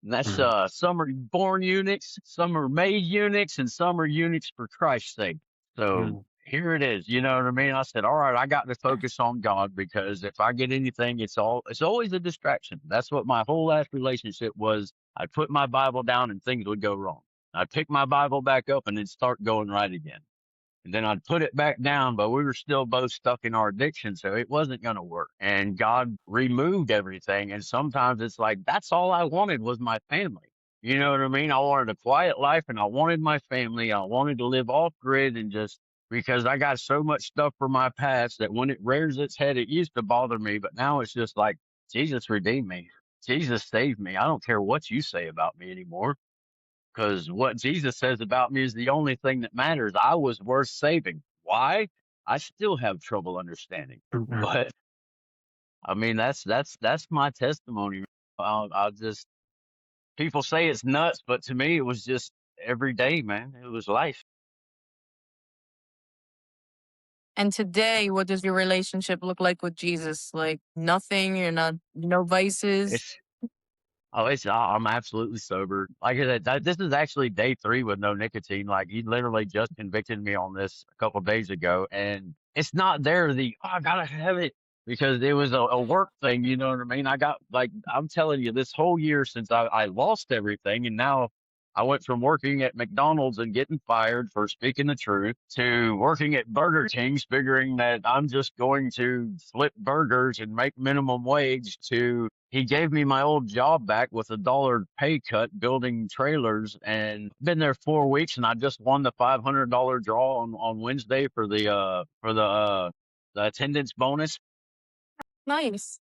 And that's Mm. some are born eunuchs, some are made eunuchs, and some are eunuchs for Christ's sake. So Mm. here it is. You know what I mean? I said, all right, I got to focus on God because if I get anything, it's always a distraction. That's what my whole last relationship was. I'd put my Bible down and things would go wrong. I'd pick my Bible back up and it'd start going right again. And then I'd put it back down, but we were still both stuck in our addiction, so it wasn't going to work. And God removed everything. And sometimes it's like, that's all I wanted was my family. You know what I mean? I wanted a quiet life and I wanted my family. I wanted to live off grid and just because I got so much stuff from my past that when it rears its head, it used to bother me, but now it's just like, Jesus redeemed me. Jesus saved me. I don't care what you say about me anymore because what Jesus says about me is the only thing that matters. I was worth saving. Why? I still have trouble understanding, Mm. but I mean that's my testimony. I'll just people say it's nuts, but to me it was just every day, man. It was life. And today, what does your relationship look like with Jesus? Like nothing, you're not, no vices. It's I'm absolutely sober. Like I said, this is actually day 3 with no nicotine. Like he literally just convicted me on this a couple days ago, and it's not there. I gotta have it because it was a work thing. You know what I mean? I got like I'm telling you, this whole year since I lost everything, and now I went from working at McDonald's and getting fired for speaking the truth to working at Burger King's, figuring that I'm just going to flip burgers and make minimum wage to he gave me my old job back with $1 pay cut building trailers and been there 4 weeks and I just won the $500 draw on Wednesday for the attendance bonus. Nice.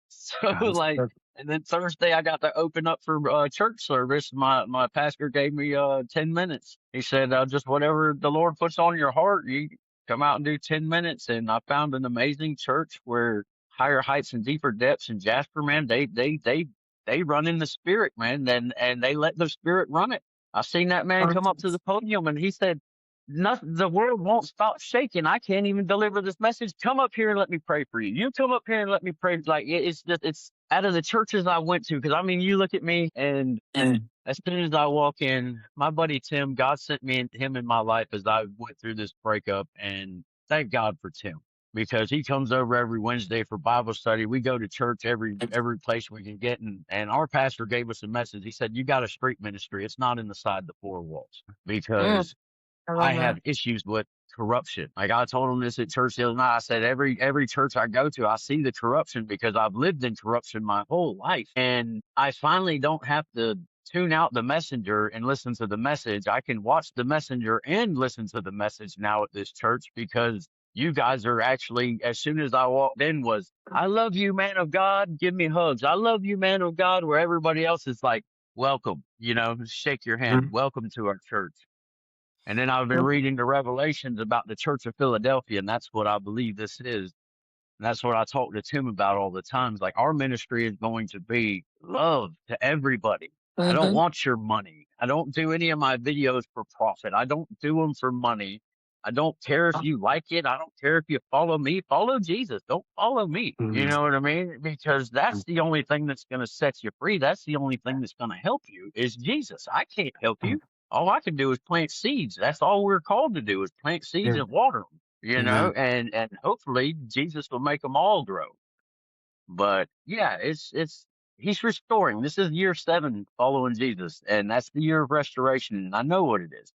So That's like, good. and then Thursday I got to open up for church service. My pastor gave me 10 minutes. He said just whatever the Lord puts on your heart, you come out and do 10 minutes. And I found an amazing church where higher heights and deeper depths in Jasper, man, they they run in the spirit, man, and they let the spirit run it. I seen that man come up to the podium and he said, nothing, the world won't stop shaking. I can't even deliver this message. Come up here and let me pray for you. You come up here and let me pray. Like it's just, it's out of the churches I went to. Cause I mean, you look at me and as soon as I walk in, my buddy Tim, God sent him in my life as I went through this breakup, and thank God for Tim because he comes over every Wednesday for Bible study. We go to church every place we can get, and our pastor gave us a message. He said, "You got a street ministry. It's not inside the four walls Mm, because I I love have that. issues with corruption." Like I told him this at church the other night. I said, every church I go to, I see the corruption because I've lived in corruption my whole life. And I finally don't have to tune out the messenger and listen to the message. I can watch the messenger and listen to the message now at this church because you guys are actually, as soon as I walked in was, "I love you, man of God. Give me hugs. I love you, man of God," where everybody else is like, "Welcome, shake your hand. Welcome to our church." And then I've been reading the Revelations about the Church of Philadelphia, and that's what I believe this is. And that's what I talk to Tim about all the time. It's like our ministry is going to be love to everybody. I don't Mm-hmm. want your money. I don't do any of my videos for profit. I don't do them for money. I don't care if you like it. I don't care if you follow me. Follow Jesus. Don't follow me. You know what I mean? Because that's the only thing that's going to set you free. That's the only thing that's going to help you is Jesus. I can't help you. All I can do is plant seeds. That's all we're called to do is plant seeds and water them, and hopefully Jesus will make them all grow. But yeah, it's he's restoring. This is year 7 following Jesus, and that's the year of restoration. And I know what it is.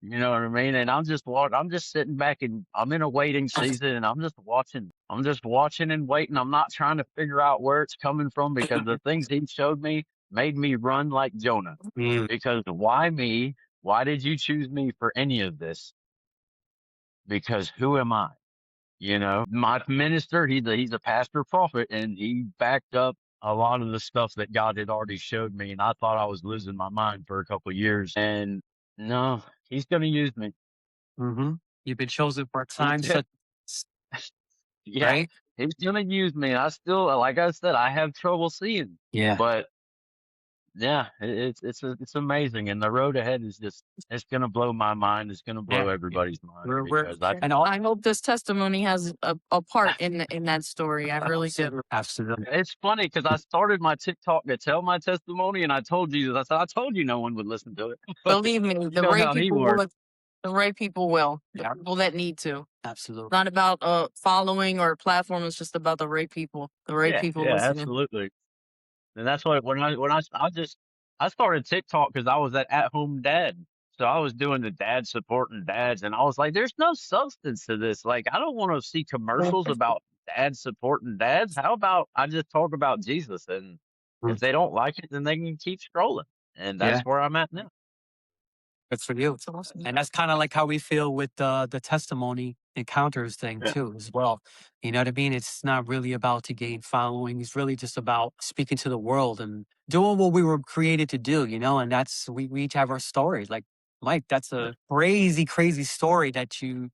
You know what I mean? And I'm just sitting back and I'm in a waiting season and I'm just watching. I'm just watching and waiting. I'm not trying to figure out where it's coming from because the things he showed me made me run like Jonah. Because why me? Why did you choose me for any of this? Because who am I? My minister, he's a pastor prophet, and he backed up a lot of the stuff that God had already showed me. And I thought I was losing my mind for a couple of years. And no, he's going to use me. You've been chosen for a He's time go- such, yeah, right? he's going to use me. I still, like I said, I have trouble seeing, Yeah. but yeah, it's amazing. And the road ahead is just, it's going to blow my mind. It's going to blow Yeah. everybody's mind We're because I And can. I hope this testimony has a part in that story. I really do. absolutely. It's funny because I started my TikTok to tell my testimony, and I told Jesus, I said, I told you no one would listen to it. But Believe me, you the know right how he people works. will. The right people will. The Yeah. people that need to. Absolutely. It's not about following or a platform. It's just about the right people. The right people Yeah, listening. absolutely. And that's what I started TikTok because I was that at home dad. So I was doing the dad supporting dads, and I was like, there's no substance to this. Like, I don't want to see commercials about dads supporting dads. How about I just talk about Jesus? And if they don't like it, then they can keep scrolling. And Yeah. that's where I'm at now. Good for you. It's awesome. And that's kind of like how we feel with the testimony encounters thing Yeah. too, as well. You know what I mean? It's not really about to gain following. It's really just about speaking to the world and doing what we were created to do, and that's we each have our stories. Like Mike, that's a crazy, crazy story that you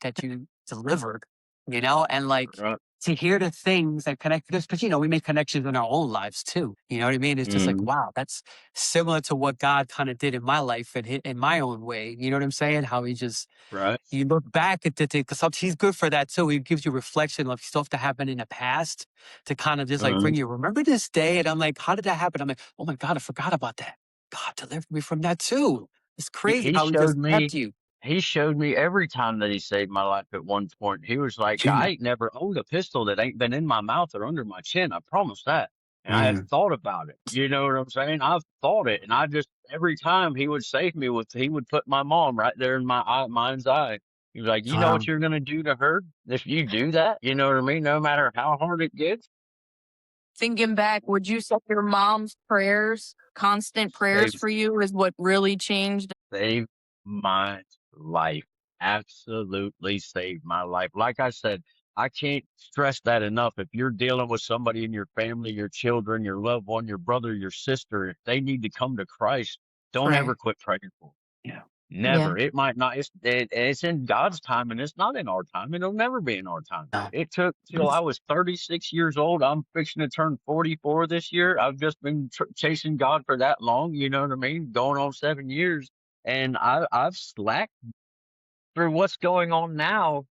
delivered, and like Right. to hear the things that connect us, because we make connections in our own lives too. You know what I mean? It's just like, Mhm. wow, that's similar to what God kind of did in my life and in my own way. You know what I'm saying? How he just, Right. you look back at the thing, because he's good for that too. He gives you reflection of stuff that happened in the past to kind of just like Mhm. bring you, remember this day? And I'm like, how did that happen? I'm like, oh my God, I forgot about that. God delivered me from that too. It's He, crazy he how he showed just me kept you. he showed me every time that he saved my life at one point. He was like, I ain't never owned a pistol that ain't been in my mouth or under my chin. I promise that. And I have thought about it. You know what I'm saying? I've thought it. And I just, every time he would save me he would put my mom right there in my mind's eye. He was like, you know what you're going to do to her if you do that? You know what I mean? No matter how hard it gets. Thinking back, would you say your mom's prayers, constant prayers Saved for you, is what really changed? saved my life. Absolutely saved my life. Like I said, I can't stress that enough. If you're dealing with somebody in your family, your children, your loved one, your brother, your sister, if they need to come to Christ, don't ever Pray. quit praying for them. Yeah. Yeah. Never. It might not. It's in God's time, and it's not in our time. It'll never be in our time. No. It took till I was 36 years old. I'm fixing to turn 44 this year. I've just been chasing God for that long. You know what I mean? Going on 7 years, and I've slacked through what's going on now.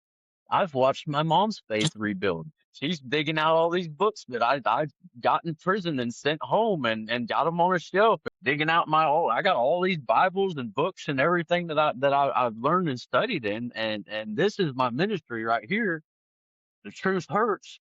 I've watched my mom's faith rebuild. She's digging out all these books that I got in prison and sent home and got them on a shelf. Digging out I got all these Bibles and books and everything I've learned and studied in, and this is my ministry right here. The truth hurts.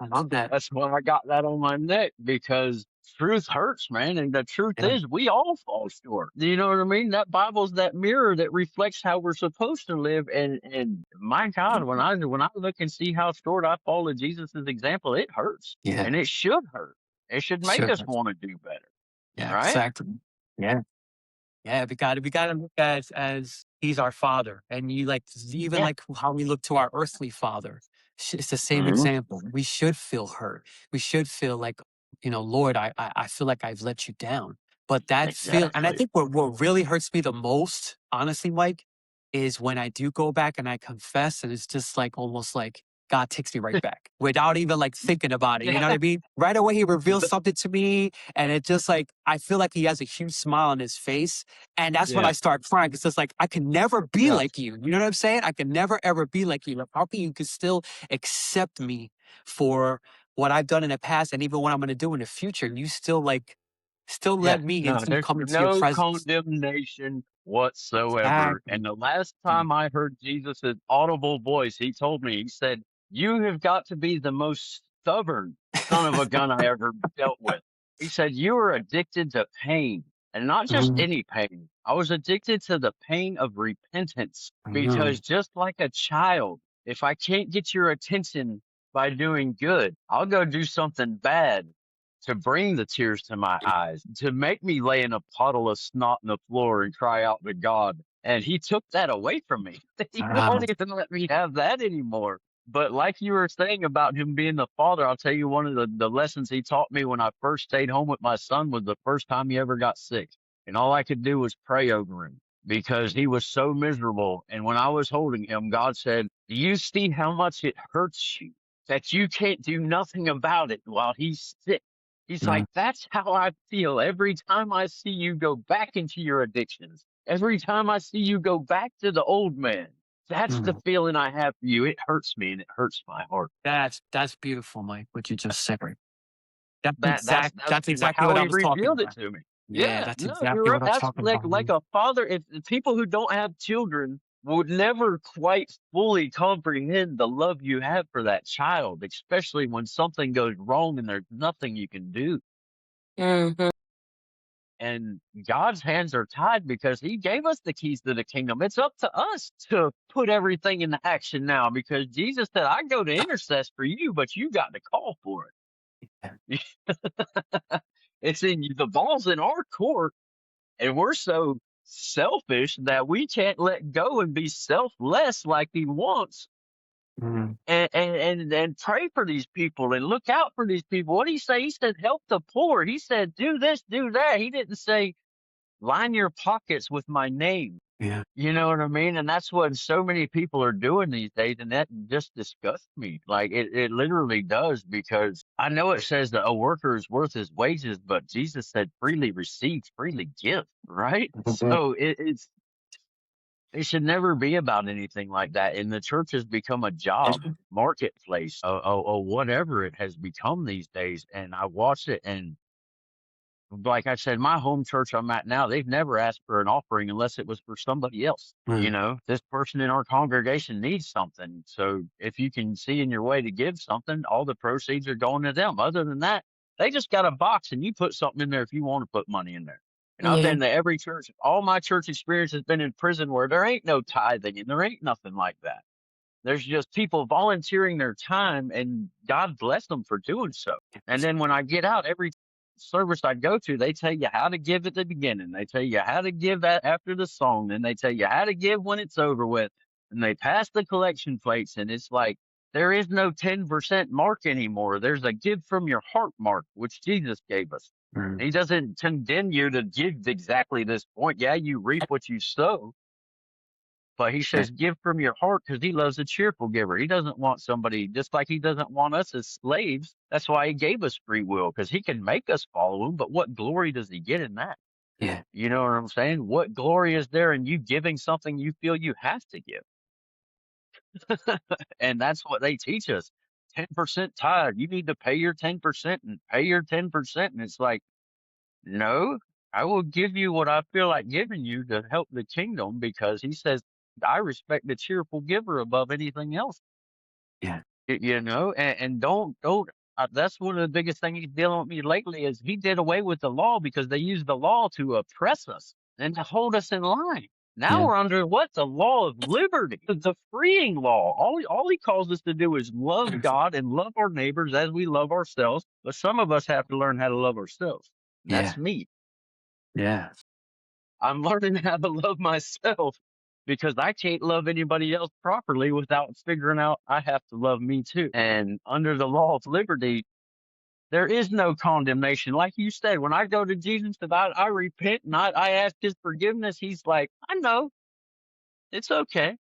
I love that. That's why I got that on my neck, because truth hurts, man. And the truth Yeah. is, we all fall short. You know what I mean? That Bible's that mirror that reflects how we're supposed to live. And my God, when I look and see how short I fall to Jesus's example, it hurts, Yeah. and it should hurt. It should make Sure. us want to do better, Yeah, right? exactly. Yeah. Yeah, we gotta look as he's our father, and you like even Yeah. like how we look to our earthly father. It's the same Hmm. example. We should feel hurt. We should feel like, Lord, I feel like I've let you down. But that feel, and I Exactly. think what really hurts me the most, honestly, Mike, is when I do go back and I confess, and it's just like almost like God takes me right back without even like thinking about it. You know what Yeah. I mean? Right away, He reveals The- something to me, and it just like I feel like He has a huge smile on His face, and that's when I yeah. start crying. It's just like, I can never be Yeah. like you. You know what I'm saying? I can never, ever be like you. Like, how can you could still accept me for what I've done in the past and even what I'm going to do in the future? You still still Yeah, let me no, there's come into your no presence. condemnation whatsoever. And Exactly. the last time I heard Jesus' audible voice, he told me, he said, "You have got to be the most stubborn son of a gun I ever dealt with." He said, "You are addicted to pain, and not just Mhm. any pain. I was addicted to the pain of repentance, I know. because just like a child, if I can't get your attention by doing good, I'll go do something bad to bring the tears to my eyes, to make me lay in a puddle of snot on the floor and cry out to God." And he took that away from me. He Wow. won't even let me have that anymore. But like you were saying about him being the father, I'll tell you one of the lessons he taught me when I first stayed home with my son was the first time he ever got sick. And all I could do was pray over him because he was so miserable. And when I was holding him, God said, "Do you see how much it hurts you that you can't do nothing about it while he's sick?" He's Mm, like, "That's how I feel every time I see you go back into your addictions. Every time I see you go back to the old man. That's the mm. feeling I have for you. It hurts me and it hurts my heart." That's beautiful, Mike, what you just said. That's That's that's exactly how what I he was talking revealed it about. to me. Yeah, Yeah, that's no, you're exactly right. what I was That's talking about, like man. a father. If the people who don't have children would never quite fully comprehend the love you have for that child, especially when something goes wrong and there's nothing you can do. Hmm. And God's hands are tied because he gave us the keys to the kingdom. It's up to us to put everything into action now, because Jesus said, "I go to intercess for you, but you got to call for Yeah. it." It's in the ball's in our court, and we're so selfish that we can't let go and be selfless like he wants, Mm, and pray for these people and look out for these people. What did he say? He said, "Help the poor." He said, "Do this, do that." He didn't say, "Line your pockets with my name." yeah. You know what I mean? And that's what so many people are doing these days. And that just disgusts me. Like it literally does, because I know it says that a worker is worth his wages, but Jesus said, "Freely receive, freely give," right? Mhm. So it should never be about anything like that. And the church has become a job marketplace, or whatever it has become these days. And I watch it, and like I said, my home church I'm at now, they've never asked for an offering unless it was for somebody else. You Mm, know, this person in our congregation needs something. So if you can see in your way to give something, all the proceeds are going to them. Other than that, they just got a box and you put something in there if you want to put money in there. And I've Yeah. been to every church. All my church experience has been in prison where there ain't no tithing and there ain't nothing like that. There's just people volunteering their time, and God bless them for doing so. And then when I get out, every service I go to, they tell you how to give at the beginning. They tell you how to give after the song. And they tell you how to give when it's over with. And they pass the collection plates. And it's like, there is no 10% mark anymore. There's a give from your heart mark, which Jesus gave us. Mm. He doesn't condemn you to give exactly this point. Yeah, you reap what you sow, but he Yeah. says give from your heart because he loves a cheerful giver. He doesn't want somebody, just like he doesn't want us as slaves. That's why he gave us free will, because he can make us follow him. But what glory does he get in that? Yeah. You know what I'm saying? What glory is there in you giving something you feel you have to give? And that's what they teach us. 10% tithe. You need to pay your 10% and pay your 10%. And it's like, no, I will give you what I feel like giving you to help the kingdom, because he says, I respect the cheerful giver above anything else. Yeah. You know, and don't, that's one of the biggest things he's dealing with me lately is he did away with the law because they used the law to oppress us and to hold us in line. Now Yeah. we're under what? The law of liberty, the freeing law. All he calls us to do is love God and love our neighbors as we love ourselves. But some of us have to learn how to love ourselves. And that's Yeah. me. Yeah. I'm learning how to love myself because I can't love anybody else properly without figuring out I have to love me too. And under the law of liberty, there is no condemnation. Like you said, when I go to Jesus and I repent and I ask his forgiveness, he's like, I know, it's okay.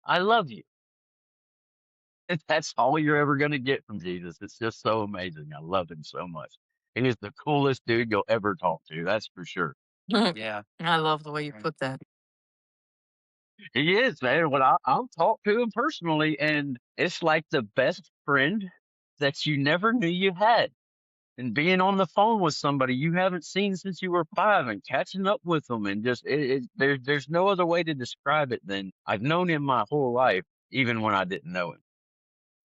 I love you. And that's all you're ever going to get from Jesus. It's just so amazing. I love him so much. He is the coolest dude you'll ever talk to. That's for sure. Yeah. I love the way you Right. put that. He is, man. When I'll talk to him personally, and it's like the best friend that you never knew you had. And being on the phone with somebody you haven't seen since you were 5 and catching up with them, and just there's no other way to describe it than I've known him my whole life, even when I didn't know him.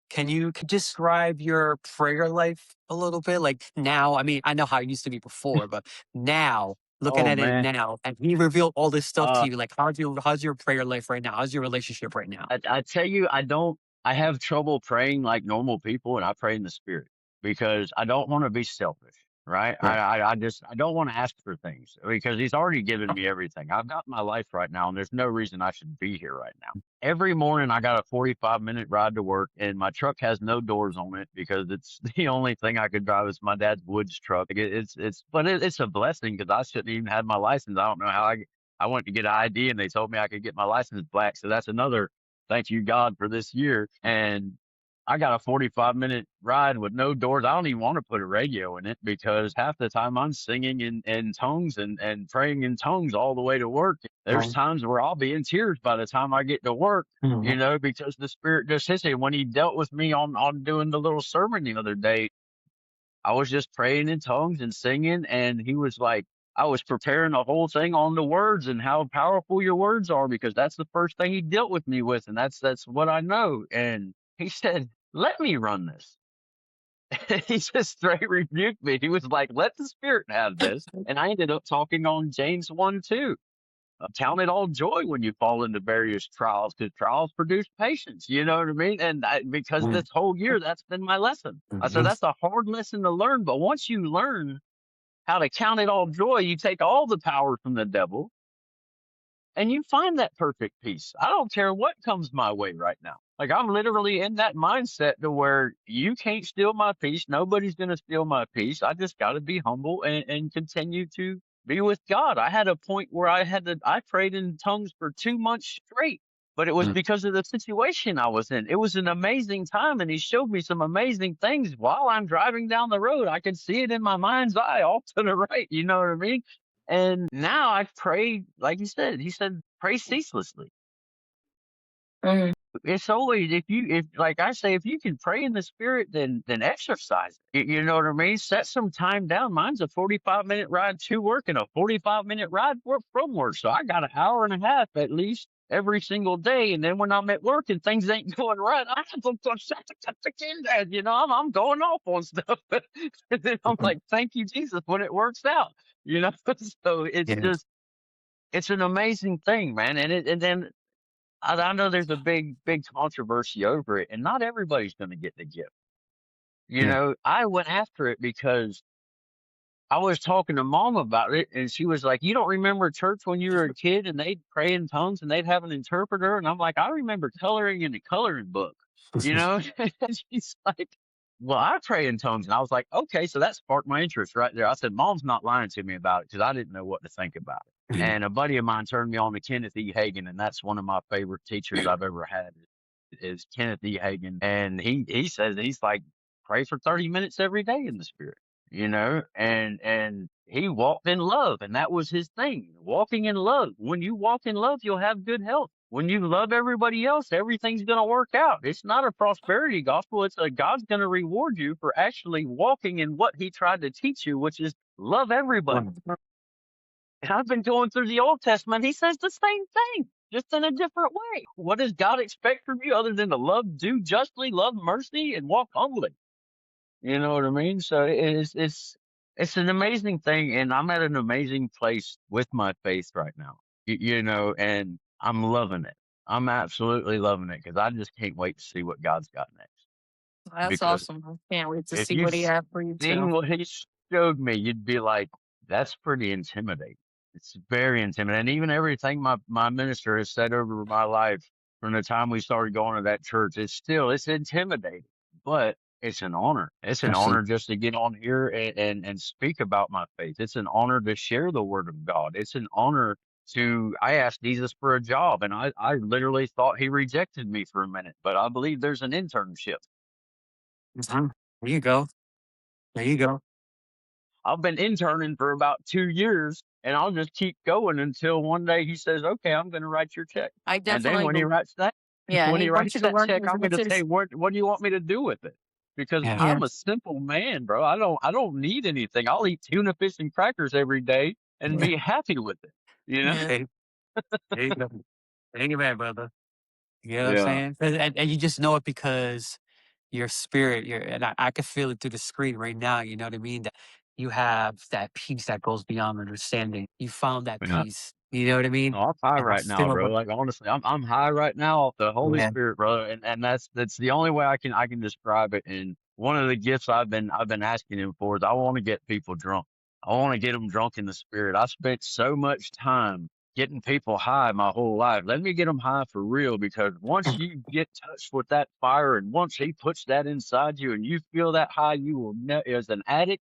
Can you describe your prayer life a little bit? Like now, I mean, I know how it used to be before, but now, looking Oh at it man, now, and he revealed all this stuff to uh, you. Like, how's your prayer life right now? How's your relationship right now? I tell you, I don't. I have trouble praying like normal people, and I pray in the spirit because I don't want to be selfish, right? Yeah. I don't want to ask for things because He's already given me everything. I've got my life right now, and there's no reason I should be here right now. Every morning, I got a 45-minute ride to work, and my truck has no doors on it because it's the only thing I could drive is my dad's woods truck. It's a blessing because I shouldn't even have my license. I don't know how I went to get an ID, and they told me I could get my license back. So that's another thank you God for this year. And I got a 45-minute ride with no doors. I don't even want to put a radio in it because half the time I'm singing in tongues and praying in tongues all the way to work. There's Um, times where I'll be in tears by the time I get to work, mhm. because the Spirit just hits me. When He dealt with me on doing the little sermon the other day, I was just praying in tongues and singing, and He was like, I was preparing the whole thing on the words and how powerful your words are, because that's the first thing He dealt with me with, and that's what I know. And He said, "Let me run this." He just straight rebuked me. He was like, "Let the Spirit have this," and I ended up talking on James 1:2. Count it all joy when you fall into various trials, because trials produce patience. You know what I mean? And because Mm, this whole year, that's been my lesson. I said mhm. that's a hard lesson to learn, but once you learn how to count it all joy, you take all the power from the devil and you find that perfect peace. I don't care what comes my way right now. Like, I'm literally in that mindset to where you can't steal my peace. Nobody's going to steal my peace. I just got to be humble and continue to be with God. I had a point where I prayed in tongues for 2 months straight, but it was Mm, because of the situation I was in. It was an amazing time, and He showed me some amazing things while I'm driving down the road. I could see it in my mind's eye off to the right. You know what I mean? And now I pray, like He said, pray ceaselessly. Mm. It's always, if like I say, if you can pray in the spirit, then exercise it. You know what I mean? Set some time down. Mine's a 45-minute ride to work and a 45-minute ride from work. So I got an hour and a half at least every single day. And then when I'm at work and things ain't going right, I have to shut the kid down. I'm going off on stuff. And then I'm mhm. like, thank you, Jesus, when it works out. You know, so Yeah. it's an amazing thing, man. And then I know there's a big controversy over it, and not everybody's going to get the gift. Yeah. I went after it because I was talking to Mom about it, and she was like, "You don't remember church when you were a kid, and they'd pray in tongues, and they'd have an interpreter?" And I'm like, "I remember coloring in the coloring book." You know, and she's like, well, I pray in tongues. And I was like, okay, so that sparked my interest right there. I said, Mom's not lying to me about it because I didn't know what to think about it. And a buddy of mine turned me on to Kenneth E. Hagin, and that's one of my favorite teachers I've ever had is Kenneth E. Hagin. And he says, he's like, pray for 30 minutes every day in the spirit, and he walked in love, and that was his thing, walking in love. When you walk in love, you'll have good health. When you love everybody else, everything's going to work out. It's not a prosperity gospel. It's a God's going to reward you for actually walking in what he tried to teach you, which is love everybody. And I've been going through the Old Testament. He says the same thing, just in a different way. What does God expect from you other than to love, do justly, love mercy, and walk humbly? You know what I mean? So it's an amazing thing, and I'm at an amazing place with my faith right now. And I'm loving it. I'm absolutely loving it because I just can't wait to see what God's got next. That's Because awesome. I can't wait to if see you've what he has for you seen too. what he showed me, you'd be like, that's pretty intimidating. It's very intimidating. And even everything my minister has said over my life from the time we started going to that church, it's intimidating, but it's an honor. It's an honor just to get on here and speak about my faith. It's an honor to share the word of God. It's an honor I asked Jesus for a job, and I literally thought he rejected me for a minute, but I believe there's an internship. Mhm. There you go. There you go. I've been interning for about 2 years, and I'll just keep going until one day he says, "Okay, I'm going to write your check." I And then definitely when he believe. writes that, Yeah, when he he wants writes you to that work check, as I'm going much to say, as. "What do you want me to do with it?" Because Yeah. Yeah. I'm a simple man, bro. I don't need anything. I'll eat tuna fish and crackers every day and be happy with it. You know? Yeah. Hey, there you go. Amen, brother. You know what I'm Yeah. saying? And you just know it because your spirit, and I can feel it through the screen right now. You know what I mean? That you have that peace that goes beyond understanding. You found that Yeah. peace. You know what I mean? Oh, I'm high And I right now, still, bro. Like honestly, I'm high right now off the Holy yeah, Spirit, brother, and that's the only way I can describe it. And one of the gifts I've been asking him for is I want to get people drunk. I want to get them drunk in the Spirit. I spent so much time getting people high my whole life. Let me get them high for real, because once you get touched with that fire, and once he puts that inside you, and you feel that high, you will as an addict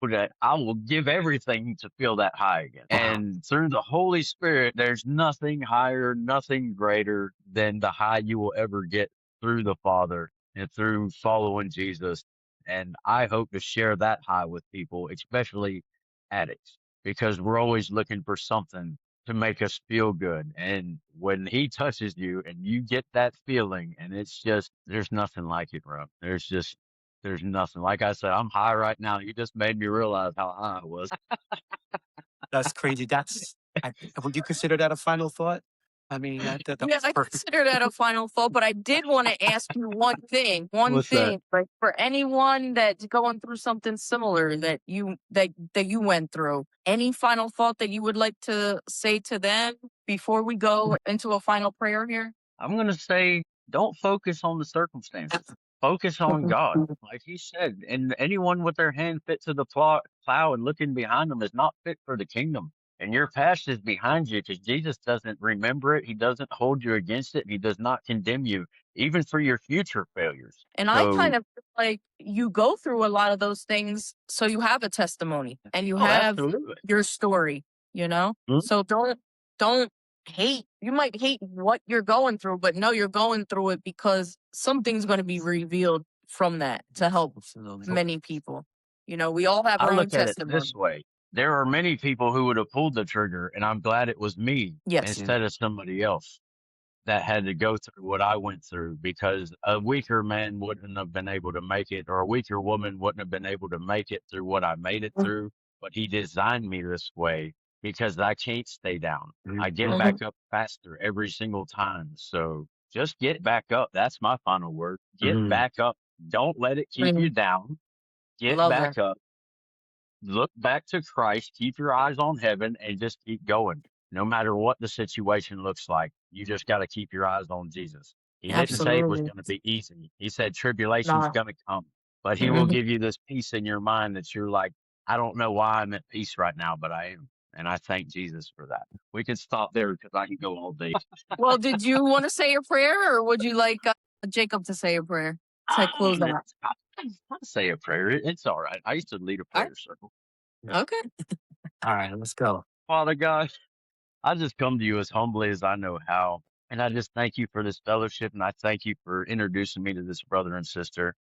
that I will give everything to feel that high again. wow, And through the Holy Spirit, there's nothing higher, nothing greater than the high you will ever get through the Father and through following Jesus. And I hope to share that high with people, especially addicts, because we're always looking for something to make us feel good. And when he touches you and you get that feeling, and it's just, there's nothing like it, bro. There's nothing. Like I said, I'm high right now. You just made me realize how high I was. that's crazy. Would you consider that a final thought? I mean, that Yeah, was I perfect. consider that a final thought, but I did want to ask you one thing. One What's that? thing, like for anyone that's going through something similar that you went through, any final thought that you would like to say to them before we go into a final prayer here? I'm going to say, don't focus on the circumstances. Focus on God. Like he said, and anyone with their hand fit to the plow and looking behind them is not fit for the kingdom. And your past is behind you because Jesus doesn't remember it. He doesn't hold you against it. He does not condemn you, even for your future failures. And I kind So, of feel like you go through a lot of those things so you have a testimony and you oh, have absolutely. your story, you know? Mhm. So don't hate. You might hate what you're going through, but no, you're going through it because something's going to be revealed from that to help Absolutely. many people. You know, we all have I our own look at it testimony. this way. There are many people who would have pulled the trigger, and I'm glad it was me Yes. instead of somebody else that had to go through what I went through, because a weaker man wouldn't have been able to make it, or a weaker woman wouldn't have been able to make it through what I made it through. But he designed me this way because I can't stay down. I get Mhm. back up faster every single time. So just get back up. That's my final word. Get back up. Don't let it keep you Mhm. down. Get Love that. back up, look back to Christ, keep your eyes on heaven, and just keep going. No matter what the situation looks like, you just got to keep your eyes on Jesus. He didn't say it was Absolutely. going to be easy. He said tribulation's Not. going to come, but he will Mhm. give you this peace in your mind that you're like, I don't know why I'm at peace right now, but I am. And I thank Jesus for that. We can stop there because I can go all day. Well, did you want to say a prayer or would you like Jacob to say a prayer to close out? I say a prayer. It's all right. I used to lead a All right. prayer circle. Okay. All right, let's go. Father God, I just come to you as humbly as I know how. And I just thank you for this fellowship. And I thank you for introducing me to this brother and sister.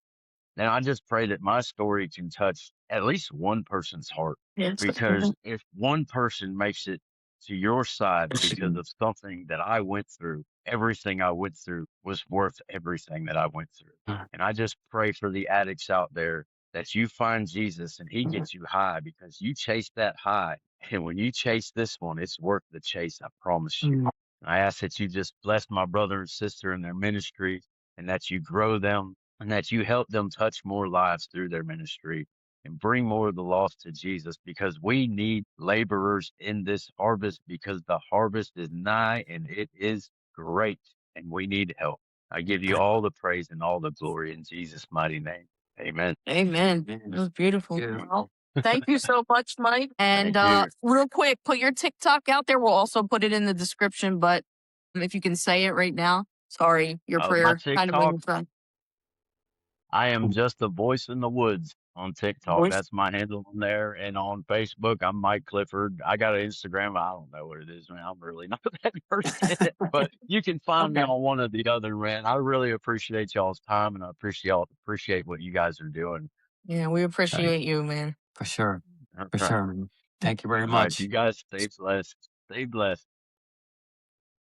And I just pray that my story can touch at least one person's heart. Yes. Because if one person makes it to your side because of something that I went through, everything I went through was worth everything that I went through. And I just pray for the addicts out there that you find Jesus and he gets you high because you chase that high. And when you chase this one, it's worth the chase. I promise you. I ask that you just bless my brother and sister in their ministry and that you grow them and that you help them touch more lives through their ministry and bring more of the lost to Jesus because we need laborers in this harvest because the harvest is nigh and it is great and we need help. I give you all the praise and all the glory in Jesus' mighty name. Amen. Amen. It was beautiful. Yeah. Well, thank you so much, Mike. And Thank you. real quick, put your TikTok out there. We'll also put it in the description, but if you can say it right now. Sorry, your My prayer kind of went TikTok, in front. I am just a voice in the woods on TikTok. Voice. That's my handle on there. And on Facebook, I'm Mike Clifford. I got an Instagram. I don't know what it is, man. I'm really not that versed in it, but you can find me Okay. on one or the other, man. I really appreciate y'all's time and I appreciate what you guys are doing. Yeah, we appreciate you, man. For sure. All For right. sure, man. Thank you very All right. You much. guys stay blessed. Stay blessed.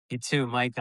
You too, Mike.